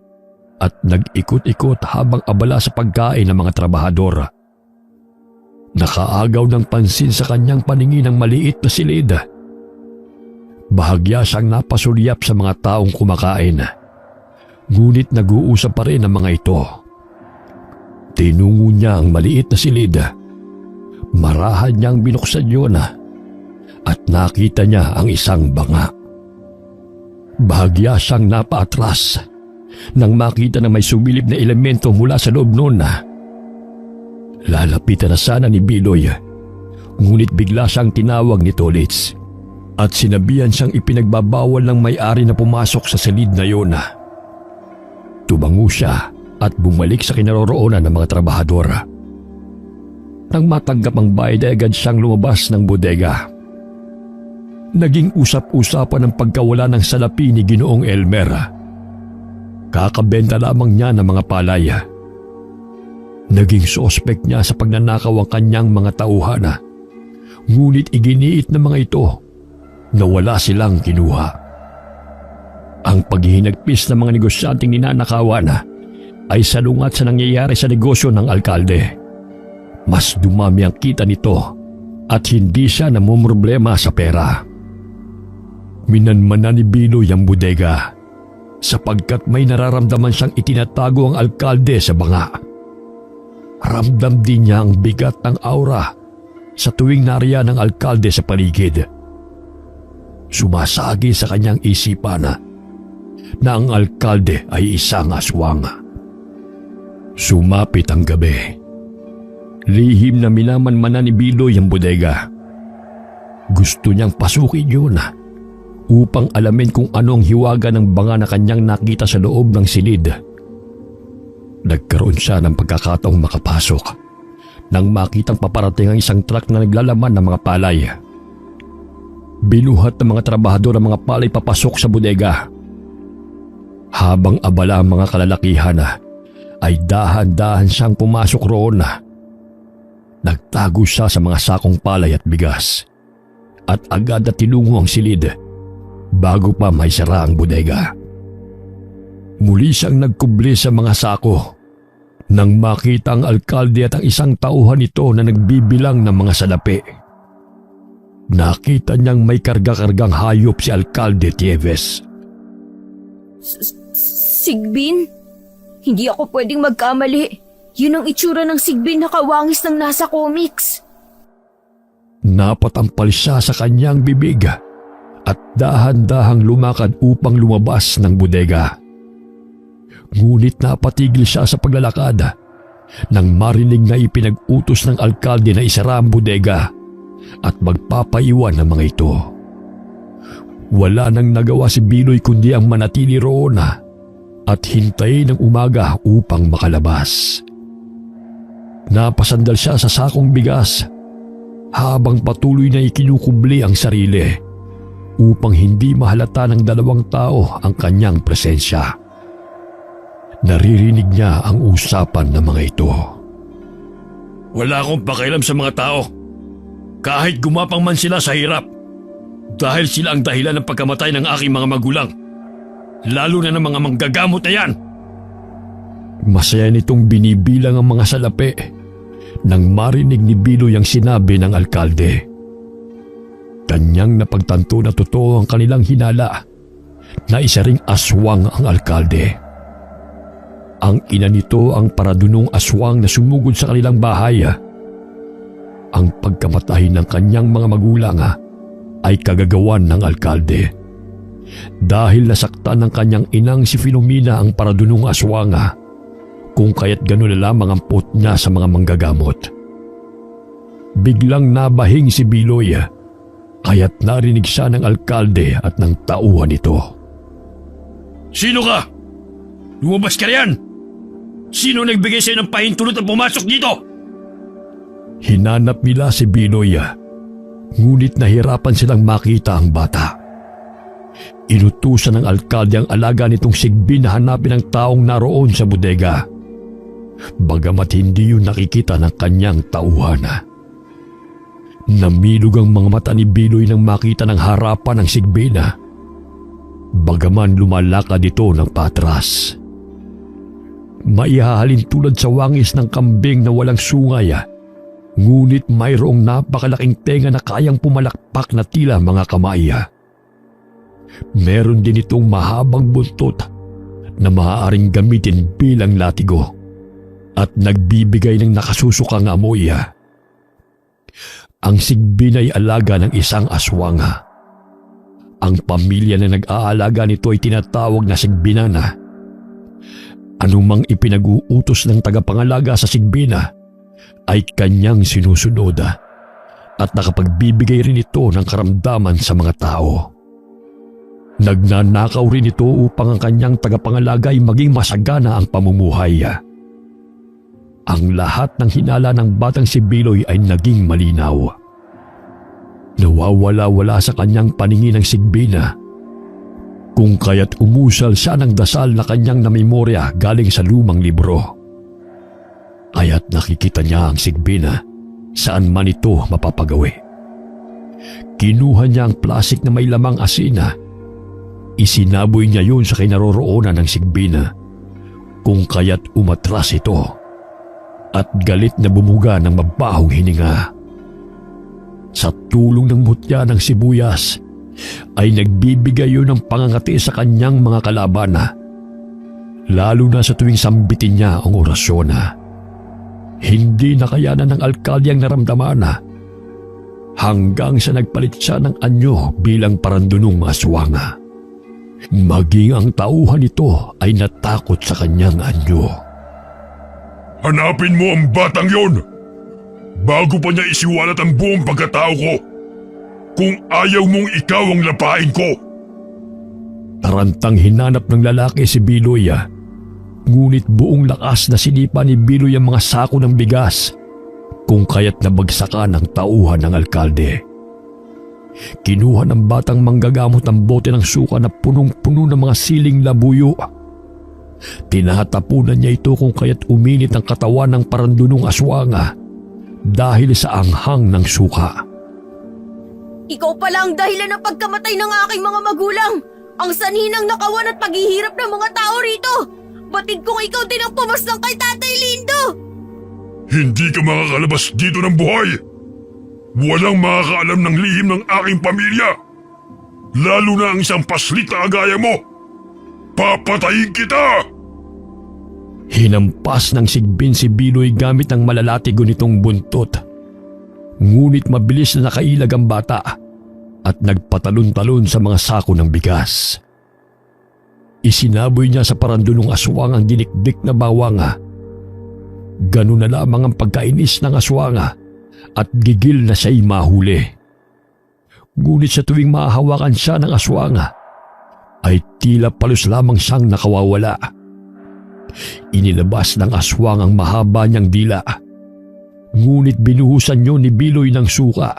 at nag-ikot-ikot habang abala sa pagkain ng mga trabahador. Nakaagaw ng pansin sa kanyang paningin ang maliit na silid. Bahagya siyang napasulyap sa mga taong kumakain. Ngunit nag-uusap pa rin ang mga ito. Tinungo niya ang maliit na silid. Marahan niyang binuksan yun at nakita niya ang isang banga. Bahagya siyang napaatras nang makita na may sumilip na elemento mula sa loob noon. Lalapitan na sana ni Biloy, ngunit bigla siyang tinawag ni Tolits at sinabihan siyang ipinagbabawal ng may-ari na pumasok sa silid na yun. Tumango siya at bumalik sa kinaroroonan ng mga trabahador. Nang matanggap ang bayad ay agad siyang lumabas ng bodega. Naging usap-usapan ang pagkawala ng salapi ni Ginoong Elmer. Kakabenta lamang niya ng mga palay. Naging suspect niya sa pagnanakaw ang kanyang mga tauhan. Ngunit iginiit ng mga ito na wala silang kinuha. Ang paghihinagpis ng mga negosyanteng ninanakawan ay salungat sa nangyayari sa negosyo ng alkalde. Mas dumami ang kita nito at hindi siya namumroblema sa pera. Minanmanan ni Biloy ang bodega sapagkat may nararamdaman siyang itinatago ang alkalde sa banga. Ramdam din niya ang bigat ng aura sa tuwing nariyan ng alkalde sa paligid. Sumasagi sa kanyang isipan na ang alkalde ay isang aswang. Sumapit ang gabi. Lihim na minamanmanan ni Biloy ang bodega. Gusto niyang pasukin yun upang alamin kung ano ang hiwaga ng banga na kanyang nakita sa loob ng silid. Nagkaroon siya ng pagkakataong makapasok nang makitang paparating ang isang truck na naglalaman ng mga palay. Binuhat ng mga trabahador ang mga palay papasok sa bodega. Habang abala ang mga kalalakihan ay dahan-dahan siyang pumasok roon. Nagtago siya sa mga sakong palay at bigas at agad na tinungo ang silid bago pa may sara ang bodega. Muli siyang nagkubli sa mga sako nang makita ang alkalde at ang isang tauhan nito na nagbibilang ng mga salapi. Nakita niyang may karga-kargang hayop si Alkalde Tieves.
Sigbin? Hindi ako pwedeng magkamali. Yun ang itsura ng Sigbin na kawangis ng nasa comics.
Napatampal siya sa kanyang bibig at dahan-dahang lumakad upang lumabas ng bodega. Ngunit napatigil siya sa paglalakad nang marinig na ipinag-utos ng alkalde na isara ang bodega at magpapaiwan ng mga ito. Wala nang nagawa si Biloy kundi ang manatili roon at hintayin ng umaga upang makalabas. Napasandal siya sa sakong bigas habang patuloy na ikinukubli ang sarili upang hindi mahalata ng dalawang tao ang kanyang presensya. Naririnig niya ang usapan ng mga ito.
Wala akong pakialam sa mga tao. Kahit gumapang man sila sa hirap. Dahil sila ang dahilan ng pagkamatay ng aking mga magulang. Lalo na ng mga manggagamot na yan.
Masaya nitong binibilang ang mga salapi nang marinig ni Biloy ang sinabi ng alkalde. Kanyang napagtanto na totoo ang kanilang hinala na isa ring aswang ang alkalde. Ang ina nito ang paradunong aswang na sumugod sa kanilang bahay. Ang pagkamatay ng kanyang mga magulang ay kagagawan ng alkalde. Dahil nasaktan ng kanyang inang si Filomena ang paradunong aswang, kung kaya't gano'n na lamang ang pot niya sa mga manggagamot. Biglang nabahing si Biloy, kaya't narinig siya ng alkalde at ng tauhan nito.
Sino ka? Lumabas ka riyan! Sino nagbigay sa'yo ng pahintulot at pumasok dito?
Hinanap nila si Biloy, ngunit nahirapan silang makita ang bata. Inutusan ng alkalde ang alaga nitong Sigbin na hanapin ang taong naroon sa bodega. Bagamat hindi yun nakikita ng kanyang tauhan. Namilog ang mga mata ni Biloy nang makita ng harapan ng Sigbin. Bagaman lumalakad ito ng patras. Maihahalin tulad sa wangis ng kambing na walang sungay, ngunit mayroong napakalaking tenga na kayang pumalakpak na tila mga kamay. Meron din itong mahabang buntot na maaaring gamitin bilang latigo at nagbibigay ng nakasusukang amoy. Ang Sigbin ay alaga ng isang aswang. Ang pamilya na nag-aalaga nito ay tinatawag na Sigbinana. Anumang ipinag-uutos ng tagapangalaga sa Sigbina ay kanyang sinusunod at nakapagbibigay rin ito ng karamdaman sa mga tao. Nagnanakaw rin ito upang ang kanyang tagapangalaga ay maging masagana ang pamumuhay. Ang lahat ng hinala ng batang si Biloy ay naging malinaw. Nawawala-wala sa kanyang paningin ang Sigbina, kung kaya't umusal siya ng dasal na kanyang namemorya galing sa lumang libro. Kaya't nakikita niya ang Sigbina saan man ito mapapagawi. Kinuha niya ang plastik na may lamang asina. Isinaboy niya yun sa kinaroroonan ng Sigbina, kung kaya't umatras ito at galit na bumuga ng mabahong hininga. Sa tulong ng mutya ng sibuyas, ay nagbibigay yun ng pangangati sa kanyang mga kalaban, lalo na sa tuwing sambitin niya ang orasyon. Hindi nakayanan ng alkalde ang naramdaman hanggang sa nagpalit siya ng anyo bilang parandunong aswang. Maging ang tauhan nito ay natakot sa kanyang anyo.
Hanapin mo ang batang yon bago pa niya isiwalat ang buong pagkatao ko. Kung ayaw mong ikaw ang lapain ko.
Tarantang hinanap ng lalaki si Biloy Ngunit buong lakas na sinipa ni Biloy ang mga sako ng bigas, kung kaya't nabagsakan ang tauhan ng alkalde. Kinuha ng batang manggagamot ang bote ng suka na punong-puno ng mga siling labuyo. Tinatapunan niya ito kung kaya't uminit ang katawan ng parandunong aswanga dahil sa anghang ng suka.
Ikaw pala ang dahilan ng pagkamatay ng aking mga magulang! Ang sanhi ng nakawan at paghihirap ng mga tao rito! Batid kong ikaw din ang pumaslang kay Tatay Lindo!
Hindi ka makakalabas dito ng buhay! Walang makakaalam ng lihim ng aking pamilya! Lalo na ang isang paslit na agaya mo! Papatayin kita!
Hinampas ng sigbin si Biloy gamit ang malalatigo nitong buntot. Ngunit mabilis na nakailag ang bata at nagpatalon-talon sa mga sako ng bigas. Isinaboy niya sa parandunong aswang ang dinikdik na bawanga. Ganun na lamang ang pagkainis ng aswanga at gigil na siya'y mahuli. Ngunit sa tuwing mahahawakan siya ng aswanga, ay tila palos lamang siyang nakawawala. Inilabas ng aswang ang mahaba niyang dila. Ngunit binuhusan niyo ni Biloy ng suka.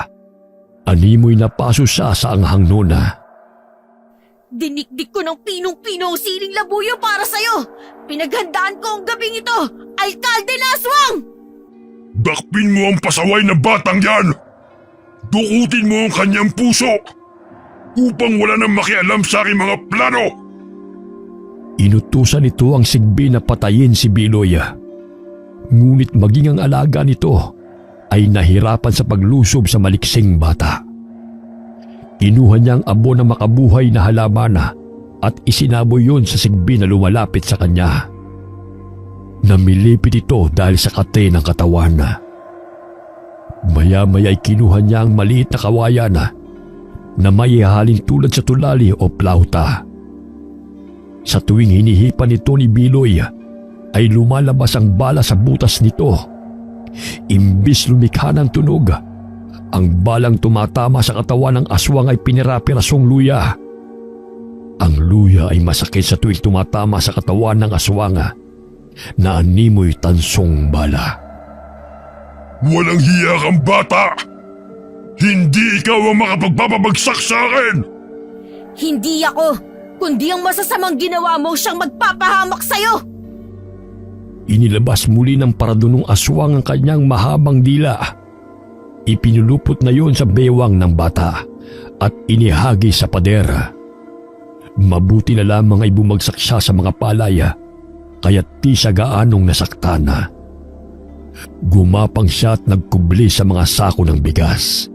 Animoy napaso siya sa anghang nona.
Dinikdik ko ng pinong-pino ang siling labuyo para sa'yo! Pinaghandaan ko ang gabing ito! Alkalde na aswang!
Dakpin mo ang pasaway na batang yan! Dukutin mo ang kanyang puso! Upang wala nang makialam sa aking mga plano!
Inutusan nito ang sigbi na patayin si Biloy. Ngunit maging ang alaga nito ay nahirapan sa paglusob sa maliksing bata. Kinuha niya ang abo ng makabuhay na halaman at isinaboy yun sa sigbi na lumalapit sa kanya. Namilipit ito dahil sa kate ng katawan. Maya-maya ay kinuha niya ang maliit na kawayan na may ihahalin tulad sa tulali o plauta. Sa tuwing hinihipan nito ni Biloy, ay lumalabas ang bala sa butas nito. Imbis lumikha ng tunog, ang balang tumatama sa katawan ng aswang ay pinirapirasong luya. Ang luya ay masakit sa tuwing tumatama sa katawan ng aswang na animoy tansong bala.
Walang hiya kang bata! Hindi ikaw ang makapagbabagsak sa akin!
Hindi ako, kundi ang masasamang ginawa mo siyang magpapahamak sa'yo!
Inilabas muli ng paradunong aswang ang kanyang mahabang dila. Ipinulupot na yon sa bewang ng bata at inihagi sa pader. Mabuti na lamang ay bumagsak siya sa mga palaya, kaya't di siya gaanong nasaktan. Gumapang siya at nagkubli sa mga sako ng bigas.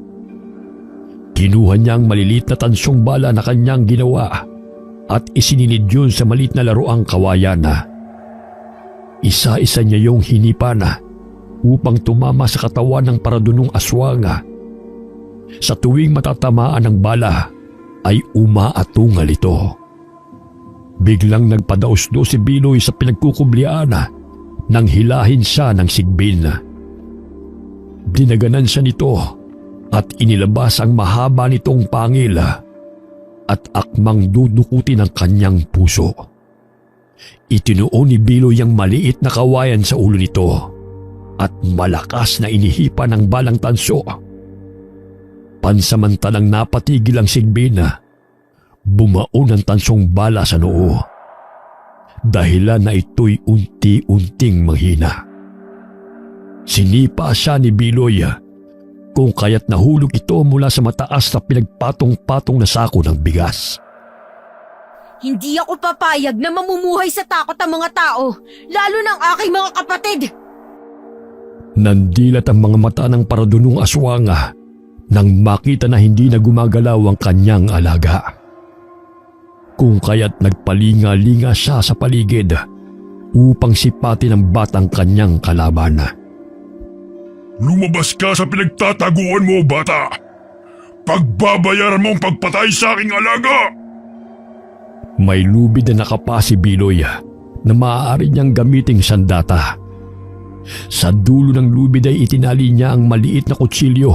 Kinuha niya ang maliliit na tansong bala na kanyang ginawa at isinilid yun sa maliit na laruang kawayan. Isa-isa niya yung hinipan upang tumama sa katawan ng paradunong aswang. Sa tuwing matatamaan ng bala ay umaatungal ito. Biglang nagpadaos-dos si Biloy sa pinagkukublian nang hilahin siya ng sigbin. Dinaganan siya nito at inilabas ang mahaba nitong pangil at akmang dudukutin ang kanyang puso. Itinuon ni Biloy ang maliit na kawayan sa ulo nito at malakas na inihipan ng balang tanso. Pansamantalang napatigil ang sigbin, bumaon ang tansong bala sa noo. Dahilan na ito'y unti-unting manghina. Sinipa siya ni Biloy kung kaya't nahulog ito mula sa mataas na pinagpatong-patong na sako ng bigas.
Hindi ako papayag na mamumuhay sa takot ang mga tao, lalo ng aking mga kapatid.
Nandilat ang mga mata ng paradunong aswang nang makita na hindi na gumagalaw ang kanyang alaga. Kung kaya't nagpalinga-linga siya sa paligid upang sipatin ang batang kanyang kalaban.
Lumabas ka sa pinagtataguan mo, bata! Pagbabayaran mo ang pagpatay sa aking alaga!
May lubid na nakapa si Biloy na maaari niyang gamiting sandata. Sa dulo ng lubid ay itinali niya ang maliit na kutsilyo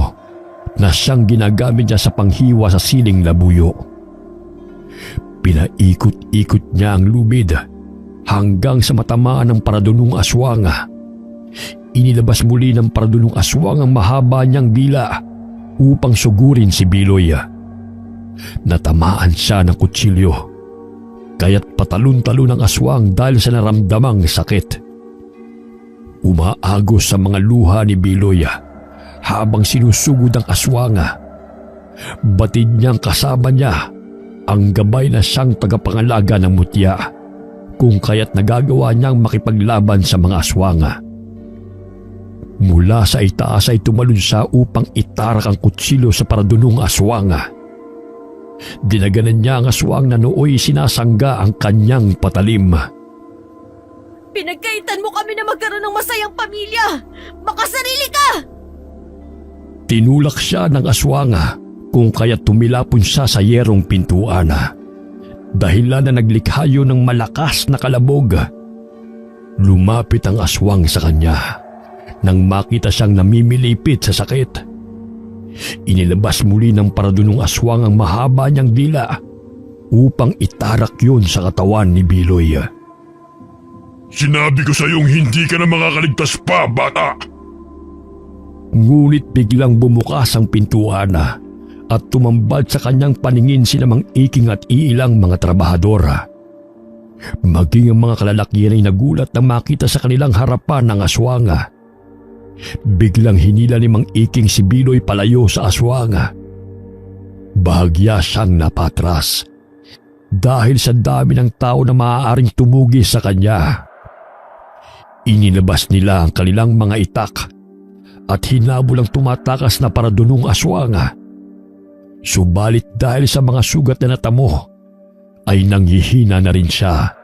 na siyang ginagamit niya sa panghiwa sa siling labuyo. Pinaikot-ikot niya ang lubid hanggang sa matamaan ng paradunong aswang. Inilabas muli ng paradunong aswang ang mahaba niyang dila upang sugurin si Biloy. Natamaan siya ng kutsilyo, kaya't patalon-talon ang aswang dahil sa naramdamang sakit. Umaagos sa mga luha ni Biloy habang sinusugod ang aswang. Batid niyang kasama niya ang gabay na siyang tagapangalaga ng mutya, kung kaya't nagagawa niyang makipaglaban sa mga aswang. Mula sa itaas ay tumalon siya upang itarak ang kutsilyo sa paradunong aswang. Dinaganan niya ang aswang na nooy sinasangga ang kanyang patalim.
Pinagkaitan mo kami na magkaroon ng masayang pamilya! Makasarili ka!
Tinulak siya ng aswang kung kaya't tumilapon siya sa yerong pintuan. Dahilan na naglikha yun ng malakas na kalabog. Lumapit ang aswang sa kanya nang makita siyang namimilipit sa sakit. Inilabas muli ng paradunong aswang ang mahaba niyang dila upang itarak yun sa katawan ni Biloy.
Sinabi ko sa iyong hindi ka na makakaligtas pa, bata!
Ngunit biglang bumukas ang pintuan at tumambad sa kanyang paningin sina Mang Iking at iilang mga trabahador. Maging ang mga kalalakihan ay nagulat nang makita sa kanilang harapan ng aswang. Biglang hinila ni Mang Iking si Biloy palayo sa aswang. Bahagya siyang napatras dahil sa dami ng tao na maaaring tumugi sa kanya. Inilabas nila ang kanilang mga itak at hinabol ang tumatakas na paradunong aswang. Subalit dahil sa mga sugat na natamo, ay nanghihina na rin siya.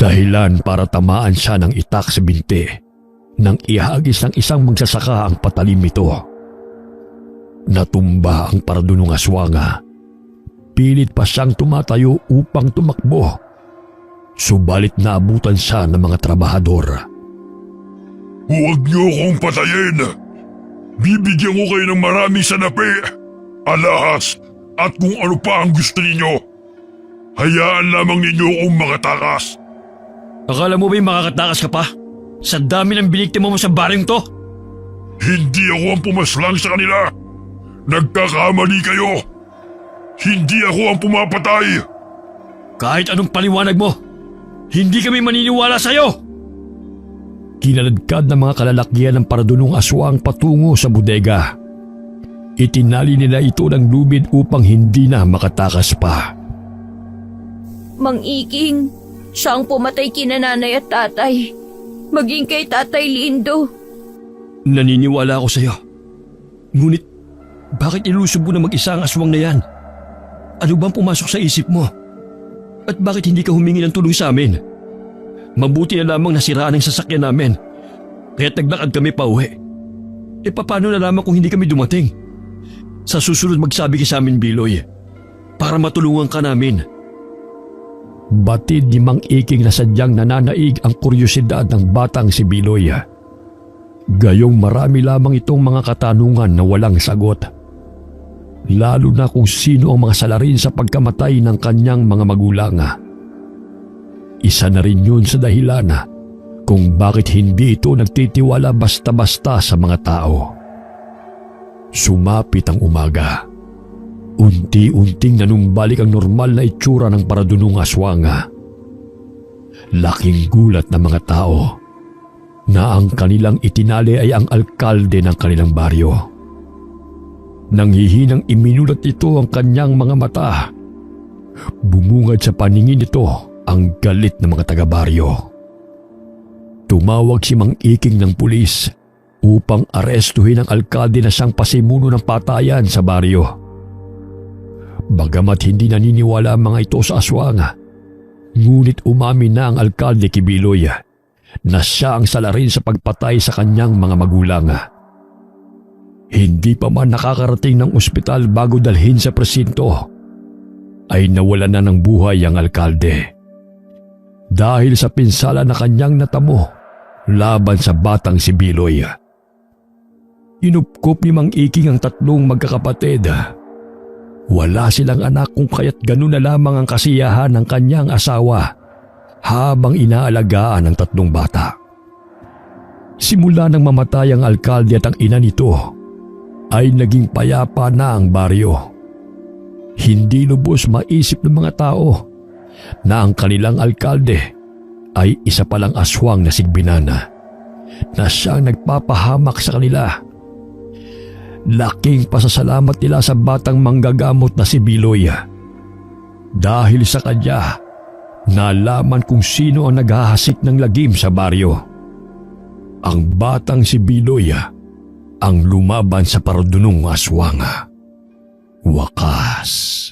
Dahilan para tamaan siya ng itak sa binti nang ihagis ng isang magsasaka ang patalim nito. Natumba ang paradunong aswang. Pilit pa siyang tumatayo upang tumakbo. Subalit naabutan siya ng mga trabahador.
Huwag niyo akong patayin! Bibigyan ko kayo ng maraming sanapi, alahas, at kung ano pa ang gusto ninyo. Hayaan lamang ninyo akong makatakas.
Akala mo ba'y makakatakas ka pa? Sa dami ng biniktima mo sa baryong to?
Hindi ako ang pumaslang sa kanila. Nagkakamali kayo. Hindi ako ang pumapatay.
Kahit anong paliwanag mo, hindi kami maniniwala sa'yo!
Kinaladkad ng mga kalalakihan ng paradunong aswang patungo sa bodega. Itinali nila ito ng lubid upang hindi na makatakas pa.
Mang Iking, siya ang pumatay kina nanay at tatay. Maging kay Tatay Lindo.
Naniniwala ako sa'yo. Ngunit, bakit ilusob mo na mag-isa ang aswang na yan? Ano bang pumasok sa isip mo? At bakit hindi ka humingi ng tulong sa amin? Mabuti na lamang nasiraan ang sasakyan namin. Kaya't naglakad kami pa uwi. E paano na lamang kung hindi kami dumating? Sa susunod magsabi ka sa amin, Biloy, para matulungan ka namin.
Batid ni Mang Iking na sadyang nananaig ang kuryosidad ng batang si Biloy. Gayong marami lamang itong mga katanungan na walang sagot. Lalo na kung sino ang mga salarin sa pagkamatay ng kanyang mga magulang. Isa na rin yun sa dahilan kung bakit hindi ito nagtitiwala basta-basta sa mga tao. Sumapit ang umaga. Unti-unting nanumbalik ang normal na itsura ng paradunong aswang. Laking gulat ng mga tao na ang kanilang itinali ay ang alkalde ng kanilang baryo. Nanghihinang iminulat ito ang kanyang mga mata. Bumungad sa paningin nito ang galit ng mga taga-baryo. Tumawag si Mang Iking ng pulis upang arestuhin ang alkalde na siyang pasimuno ng patayan sa baryo. Bagamat hindi naniniwala ang mga ito sa aswang, ngunit umamin na ang alkalde kay Biloy na siya ang salarin sa pagpatay sa kanyang mga magulang. Hindi pa man nakakarating ng ospital bago dalhin sa presinto, ay nawalan na ng buhay ang alkalde. Dahil sa pinsala na kanyang natamo laban sa batang si Biloy. Inupkop ni Mang Iking ang tatlong magkakapatid. Wala silang anak kung kaya't ganun na lamang ang kasiyahan ng kanyang asawa habang inaalagaan ang 3 bata. Simula nang mamatay ang alkalde at ang ina nito, ay naging payapa na ang baryo. Hindi lubos maisip ng mga tao na ang kanilang alkalde ay isa palang aswang na sigbinana na siyang nagpapahamak sa kanila. Laking pasasalamat nila sa batang manggagamot na si Biloy. Dahil sa kanya, nalaman kung sino ang naghahasik ng lagim sa baryo. Ang batang si Biloy ang lumaban sa parudunong aswang. Wakas.